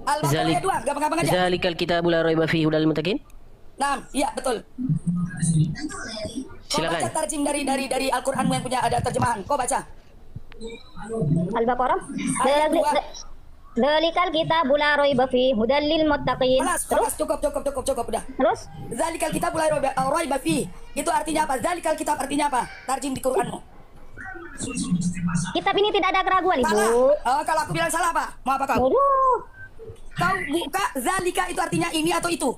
Al-Baqarah ayat 2, gampang-gampang aja. Zalikal kitabul la raiba fihi hudal muttaqin. Nah, iya betul. Silakan. Kau baca tarjim dari Al-Qur'anmu yang punya ada terjemahan. Kau baca. Al-Baqarah. Zalikal kitabul la raiba fihi hudal lil muttaqin. Terus cukup udah. Terus? Zalikal kitabul la raiba fihi. Itu artinya apa? Zalikal kitab artinya apa? Tarjim di Qur'anmu. Kitab ini tidak ada keraguan, Ibu. Oh, kalau aku bilang salah apa? Mau apa kau? Kau buka zalika itu artinya ini atau itu?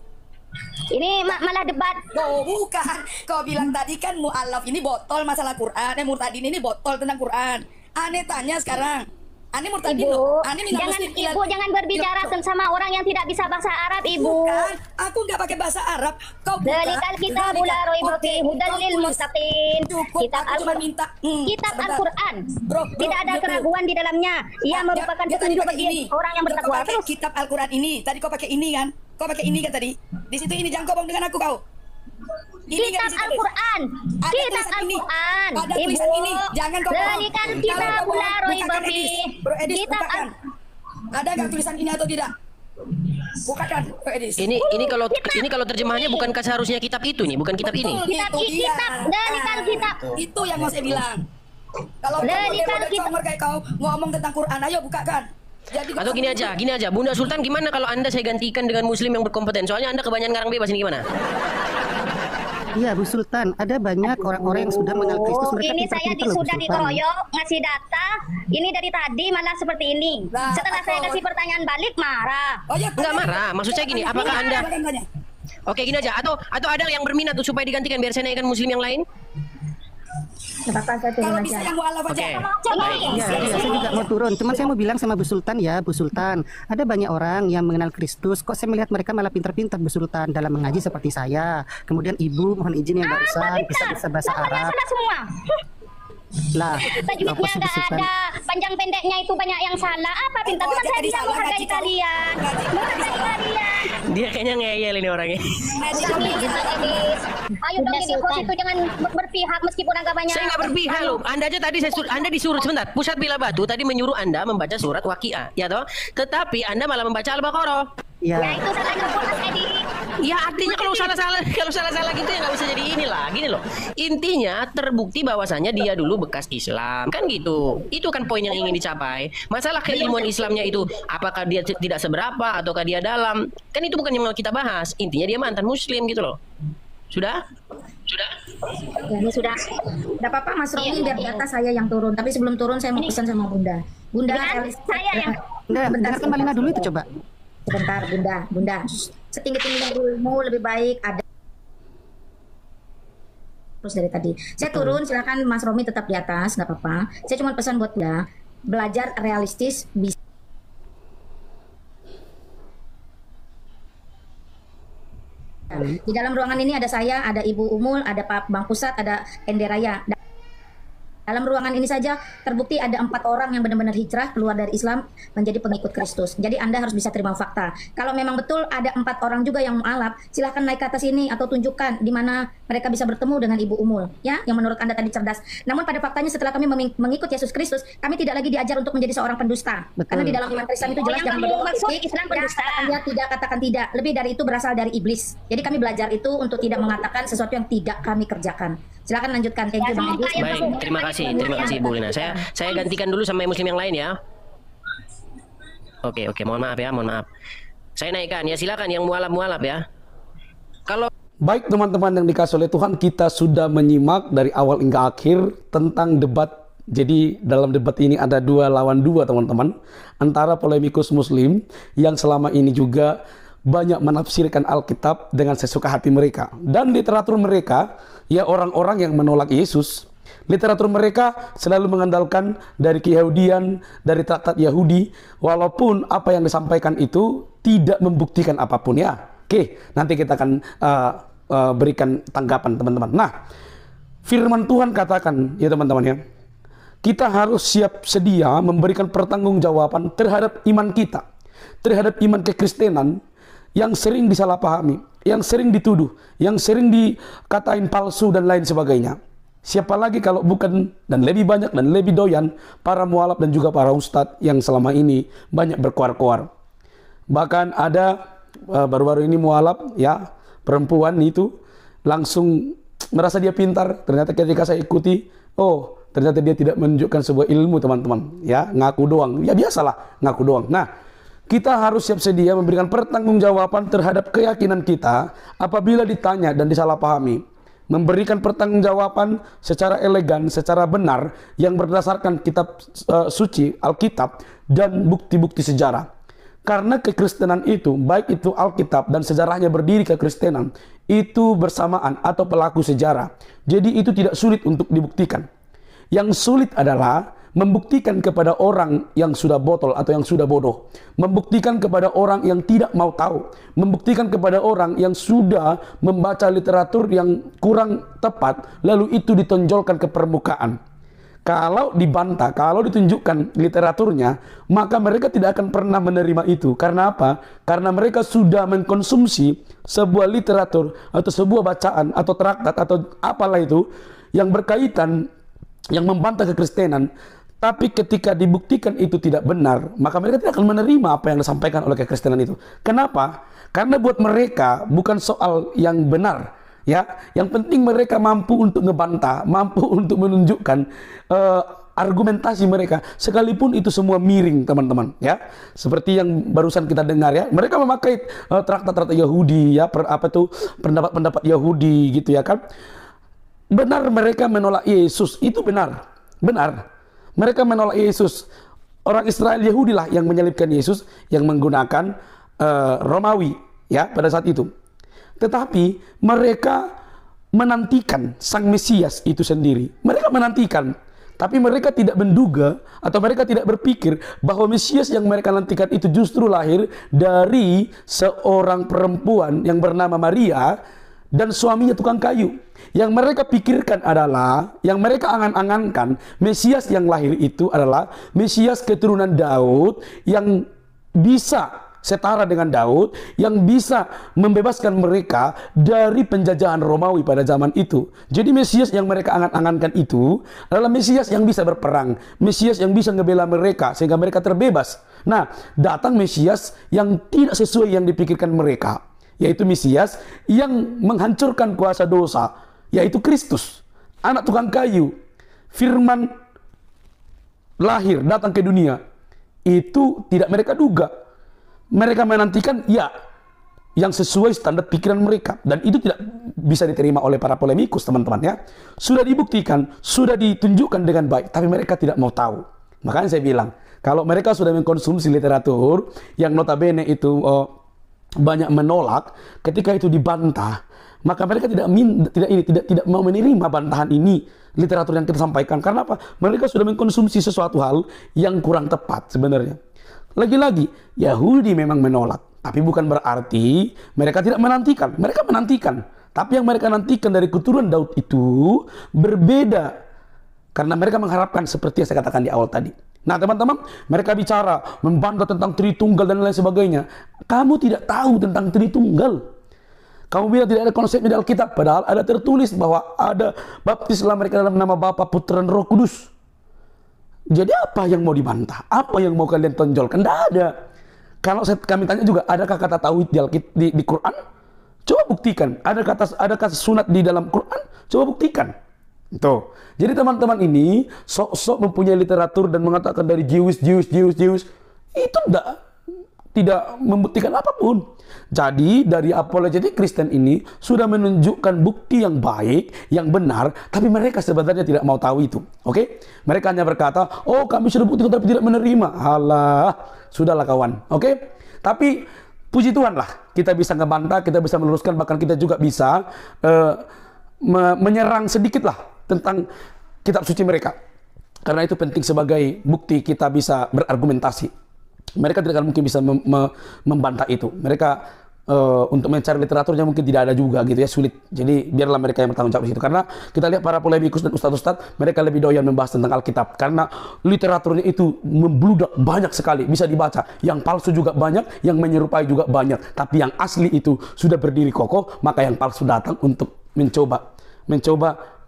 Ini malah debat. Oh, bukan. Kau bilang tadi kan mu'alaf ini botol masalah Quran. Murtadin ini botol tentang Quran. Aneh tanya sekarang. Aneh murtadin loh. Aneh minta muslim. Ibu jangan berbicara sama orang yang tidak bisa bahasa Arab, Ibu. Bukan. Aku nggak pakai bahasa Arab. Kau buka. Zalikal kitabul la raiba fihi hudal lil muttaqin. Kitab Al-Quran. Tidak ada keraguan di dalamnya. Ia merupakan petunjuk bagi orang yang bertakwa. Terus kitab Al-Quran ini. Tadi kau pakai ini kan? Kau pakai ini kan tadi? Di situ ini jangan kau bohong dengan aku kau. Kitab Al-Quran. Kitab Al-Quran. Ada tulisan ini. Jangan kau bohong. Zalikal kitabul la raiba fihi. Bro Edis, bukakan. Ada nggak tulisan ini atau tidak? Bukakan, Bro Edis. Ini kalau terjemahannya bukankah seharusnya kitab itu nih, bukan kitab ini? Kitab, zalikal kitab. Itu yang mau saya bilang. Kalau kamu kayak kau ngomong tentang Quran, ayo bukakan. Atau gini aja, Bunda Sultan gimana kalau Anda saya gantikan dengan muslim yang berkompeten? Soalnya Anda kebanyakan ngarang bebas ini gimana? Iya, Bu Sultan, ada banyak orang-orang yang sudah mengenal Kristus. Mereka ini saya sudah dikeroyok, ngasih data. Ini dari tadi malah seperti ini. Setelah saya kasih pertanyaan balik, marah. Enggak marah, maksud saya gini, apakah Anda... Oke, gini aja, atau ada yang berminat tuh supaya digantikan biar saya naikkan muslim yang lain? Kalau bisa yang mu'alaf aja. Iya, saya juga mau turun. Cuman saya mau bilang sama Bu Sultan ya, Bu Sultan. Ada banyak orang yang mengenal Kristus. Kok saya melihat mereka malah pintar-pintar Bu Sultan dalam mengaji seperti saya. Kemudian Ibu mohon izin yang barusan bisa bahasa Arab. Semua. Lah, tajwidnya nggak ada, panjang pendeknya itu banyak yang salah. Apa pintar? Bukan saya bisa menghargai kalian. Dia kayaknya ngeyel ini orangnya. Ayo dong, jadi host itu jangan berpihak meskipun agak banyak. Saya nggak berpihak loh. Anda aja tadi Anda disuruh sebentar. Pusat Bila Batu tadi menyuruh Anda membaca surat Waqiah, ya toh? Tetapi Anda malah membaca Al-Baqarah. Ya. Ya itu salahnya Mas Edi. Ya artinya kalau salah gitu ya nggak usah jadi inilah. Gini loh. Intinya terbukti bahwasannya dia dulu bekas Islam. Kan gitu. Itu kan poin yang ingin dicapai. Masalah keilmuan Islamnya itu apakah dia tidak seberapa ataukah dia dalam. Kan itu bukan yang mau kita bahas. Intinya dia mantan muslim gitu loh. Sudah? Ya, ini sudah. Tidak apa-apa Mas Romi, biar di atas saya yang turun. Tapi sebelum turun saya mau pesan sama Bunda. Bunda, saya yang Dengarkan Malina dulu itu coba. Sebentar Bunda. Setinggi-tingginya ilmu lebih baik ada terus dari tadi. Saya turun, silakan Mas Romi tetap di atas, nggak apa-apa. Saya cuma pesan buat Bunda, belajar realistis bisa. Di dalam ruangan ini ada saya, ada Ibu Umul, ada Pak Bang Pusat, ada Enderaya. Dalam ruangan ini saja terbukti ada 4 orang yang benar-benar hijrah keluar dari Islam menjadi pengikut Kristus. Jadi Anda harus bisa terima fakta. Kalau memang betul ada 4 orang juga yang mualaf, silahkan naik ke atas ini atau tunjukkan di mana mereka bisa bertemu dengan Ibu Umul, ya, yang menurut Anda tadi cerdas. Namun pada faktanya setelah kami mengikut Yesus Kristus, kami tidak lagi diajar untuk menjadi seorang pendusta. Betul. Karena di dalam iman Kristen itu jelas jangan berdoa Islam pendusta. Katakan tidak. Lebih dari itu berasal dari iblis. Jadi kami belajar itu untuk tidak mengatakan sesuatu yang tidak kami kerjakan. Silakan lanjutkan. Thank you Bang Edi. Baik, terima kasih Bu Lina. Saya gantikan dulu sama muslim yang lain ya. Oke, mohon maaf. Saya naikkan ya, silakan yang mualaf ya. Kalau Baik teman-teman yang dikasih oleh Tuhan, kita sudah menyimak dari awal hingga akhir tentang debat. Jadi dalam debat ini ada 2 lawan 2 teman-teman, antara polemikus muslim yang selama ini juga banyak menafsirkan Alkitab dengan sesuka hati mereka. Dan literatur mereka, ya orang-orang yang menolak Yesus, literatur mereka selalu mengandalkan dari Yahudian, dari traktat Yahudi, walaupun apa yang disampaikan itu tidak membuktikan apapun ya. Oke, nanti kita akan berikan tanggapan teman-teman. Nah, firman Tuhan katakan ya teman-teman ya, kita harus siap sedia memberikan pertanggungjawaban terhadap iman kita, terhadap iman kekristenan yang sering disalahpahami, yang sering dituduh, yang sering dikatain palsu dan lain sebagainya. Siapa lagi kalau bukan dan lebih banyak dan lebih doyan para mualaf dan juga para ustadz yang selama ini banyak berkoar-koar. Bahkan ada baru-baru ini mualaf ya, perempuan itu langsung merasa dia pintar. Ternyata ketika saya ikuti, ternyata dia tidak menunjukkan sebuah ilmu teman-teman. Ya, ngaku doang. Ya biasalah, ngaku doang. Nah, kita harus siap sedia memberikan pertanggungjawaban terhadap keyakinan kita apabila ditanya dan disalahpahami. Memberikan pertanggungjawaban secara elegan, secara benar yang berdasarkan kitab suci, Alkitab dan bukti-bukti sejarah. Karena kekristenan itu, baik itu Alkitab dan sejarahnya berdiri kekristenan, itu bersamaan atau pelaku sejarah. Jadi itu tidak sulit untuk dibuktikan. Yang sulit adalah membuktikan kepada orang yang sudah botol atau yang sudah bodoh. Membuktikan kepada orang yang tidak mau tahu. Membuktikan kepada orang yang sudah membaca literatur yang kurang tepat, lalu itu ditonjolkan ke permukaan. Kalau dibantah, kalau ditunjukkan literaturnya, maka mereka tidak akan pernah menerima itu. Karena apa? Karena mereka sudah mengkonsumsi sebuah literatur atau sebuah bacaan atau traktat atau apalah itu yang berkaitan, yang membantah kekristenan. Tapi ketika dibuktikan itu tidak benar, maka mereka tidak akan menerima apa yang disampaikan oleh kekristenan itu. Kenapa? Karena buat mereka bukan soal yang benar. Ya, yang penting mereka mampu untuk ngebantah, mampu untuk menunjukkan argumentasi mereka, sekalipun itu semua miring teman-teman. Ya, seperti yang barusan kita dengar ya, mereka memakai traktat-traktat Yahudi ya, pendapat-pendapat Yahudi gitu ya kan. Benar mereka menolak Yesus, itu benar. Mereka menolak Yesus. Orang Israel Yahudi lah yang menyalibkan Yesus, yang menggunakan Romawi ya pada saat itu. Tetapi mereka menantikan Sang Mesias itu sendiri. Mereka menantikan, tapi mereka tidak menduga atau mereka tidak berpikir bahwa Mesias yang mereka nantikan itu justru lahir dari seorang perempuan yang bernama Maria dan suaminya tukang kayu. Yang mereka pikirkan adalah, yang mereka angan-angankan, Mesias yang lahir itu adalah Mesias keturunan Daud yang bisa setara dengan Daud, yang bisa membebaskan mereka dari penjajahan Romawi pada zaman itu. Jadi Mesias yang mereka angan-angankan itu adalah Mesias yang bisa berperang, Mesias yang bisa ngebela mereka sehingga mereka terbebas. Nah, datang Mesias yang tidak sesuai yang dipikirkan mereka, yaitu Mesias yang menghancurkan kuasa dosa, yaitu Kristus, anak tukang kayu, firman lahir datang ke dunia. Itu tidak mereka duga. Mereka menantikan ya yang sesuai standar pikiran mereka, dan itu tidak bisa diterima oleh para polemikus, teman-teman ya. Sudah dibuktikan, sudah ditunjukkan dengan baik, tapi mereka tidak mau tahu. Makanya saya bilang, kalau mereka sudah mengkonsumsi literatur yang notabene itu banyak menolak, ketika itu dibantah, maka mereka tidak mau menerima bantahan ini, literatur yang kita sampaikan. Karena apa? Mereka sudah mengkonsumsi sesuatu hal yang kurang tepat sebenarnya. Lagi-lagi, Yahudi memang menolak, tapi bukan berarti mereka tidak menantikan. Mereka menantikan, tapi yang mereka nantikan dari keturunan Daud itu berbeda, karena mereka mengharapkan seperti yang saya katakan di awal tadi. Nah teman-teman, mereka bicara membantah tentang Tritunggal dan lain sebagainya. Kamu tidak tahu tentang Tritunggal. Kamu bilang tidak ada konsepnya di Alkitab, padahal ada tertulis bahwa ada baptislah mereka dalam nama Bapa, Putra, dan Roh Kudus. Jadi apa yang mau dibantah? Apa yang mau kalian tonjolkan? Tidak ada. Kalau kami tanya juga, adakah kata tauhid di Quran? Coba buktikan. Ada kata sunat di dalam Quran? Coba buktikan. Tuh. Jadi teman-teman ini sok-sok mempunyai literatur dan mengatakan dari Jewish. Itu tidak membuktikan apapun. Jadi dari apologetik Kristen ini sudah menunjukkan bukti yang baik, yang benar, tapi mereka sebenarnya tidak mau tahu itu. Oke? Mereka hanya berkata, oh kami sudah buktikan tapi tidak menerima. Alah, sudahlah kawan. Oke? Tapi puji Tuhan lah, kita bisa ngebantah, kita bisa meluruskan, bahkan kita juga bisa menyerang sedikit lah tentang kitab suci mereka. Karena itu penting sebagai bukti kita bisa berargumentasi. Mereka tidak akan mungkin bisa membantah itu. Mereka untuk mencari literaturnya mungkin tidak ada juga gitu ya, sulit. Jadi biarlah mereka yang bertanggung jawab di situ. Karena kita lihat para polemikus dan ustadz-ustadz, mereka lebih doyan membahas tentang Alkitab. Karena literaturnya itu membludak banyak sekali, bisa dibaca. Yang palsu juga banyak, yang menyerupai juga banyak. Tapi yang asli itu sudah berdiri kokoh, maka yang palsu datang untuk mencoba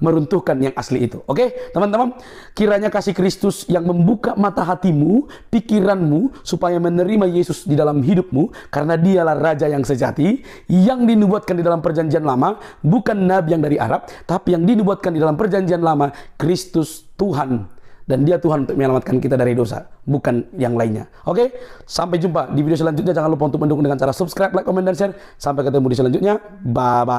meruntuhkan yang asli itu. Oke, teman-teman, kiranya kasih Kristus yang membuka mata hatimu, pikiranmu, supaya menerima Yesus di dalam hidupmu, karena dialah Raja yang sejati, yang dinubuatkan di dalam perjanjian lama, bukan Nabi yang dari Arab, tapi yang dinubuatkan di dalam perjanjian lama, Kristus Tuhan. Dan dia Tuhan untuk menyelamatkan kita dari dosa, bukan yang lainnya. Oke, sampai jumpa di video selanjutnya. Jangan lupa untuk mendukung dengan cara subscribe, like, comment, dan share. Sampai ketemu di selanjutnya. Bye-bye.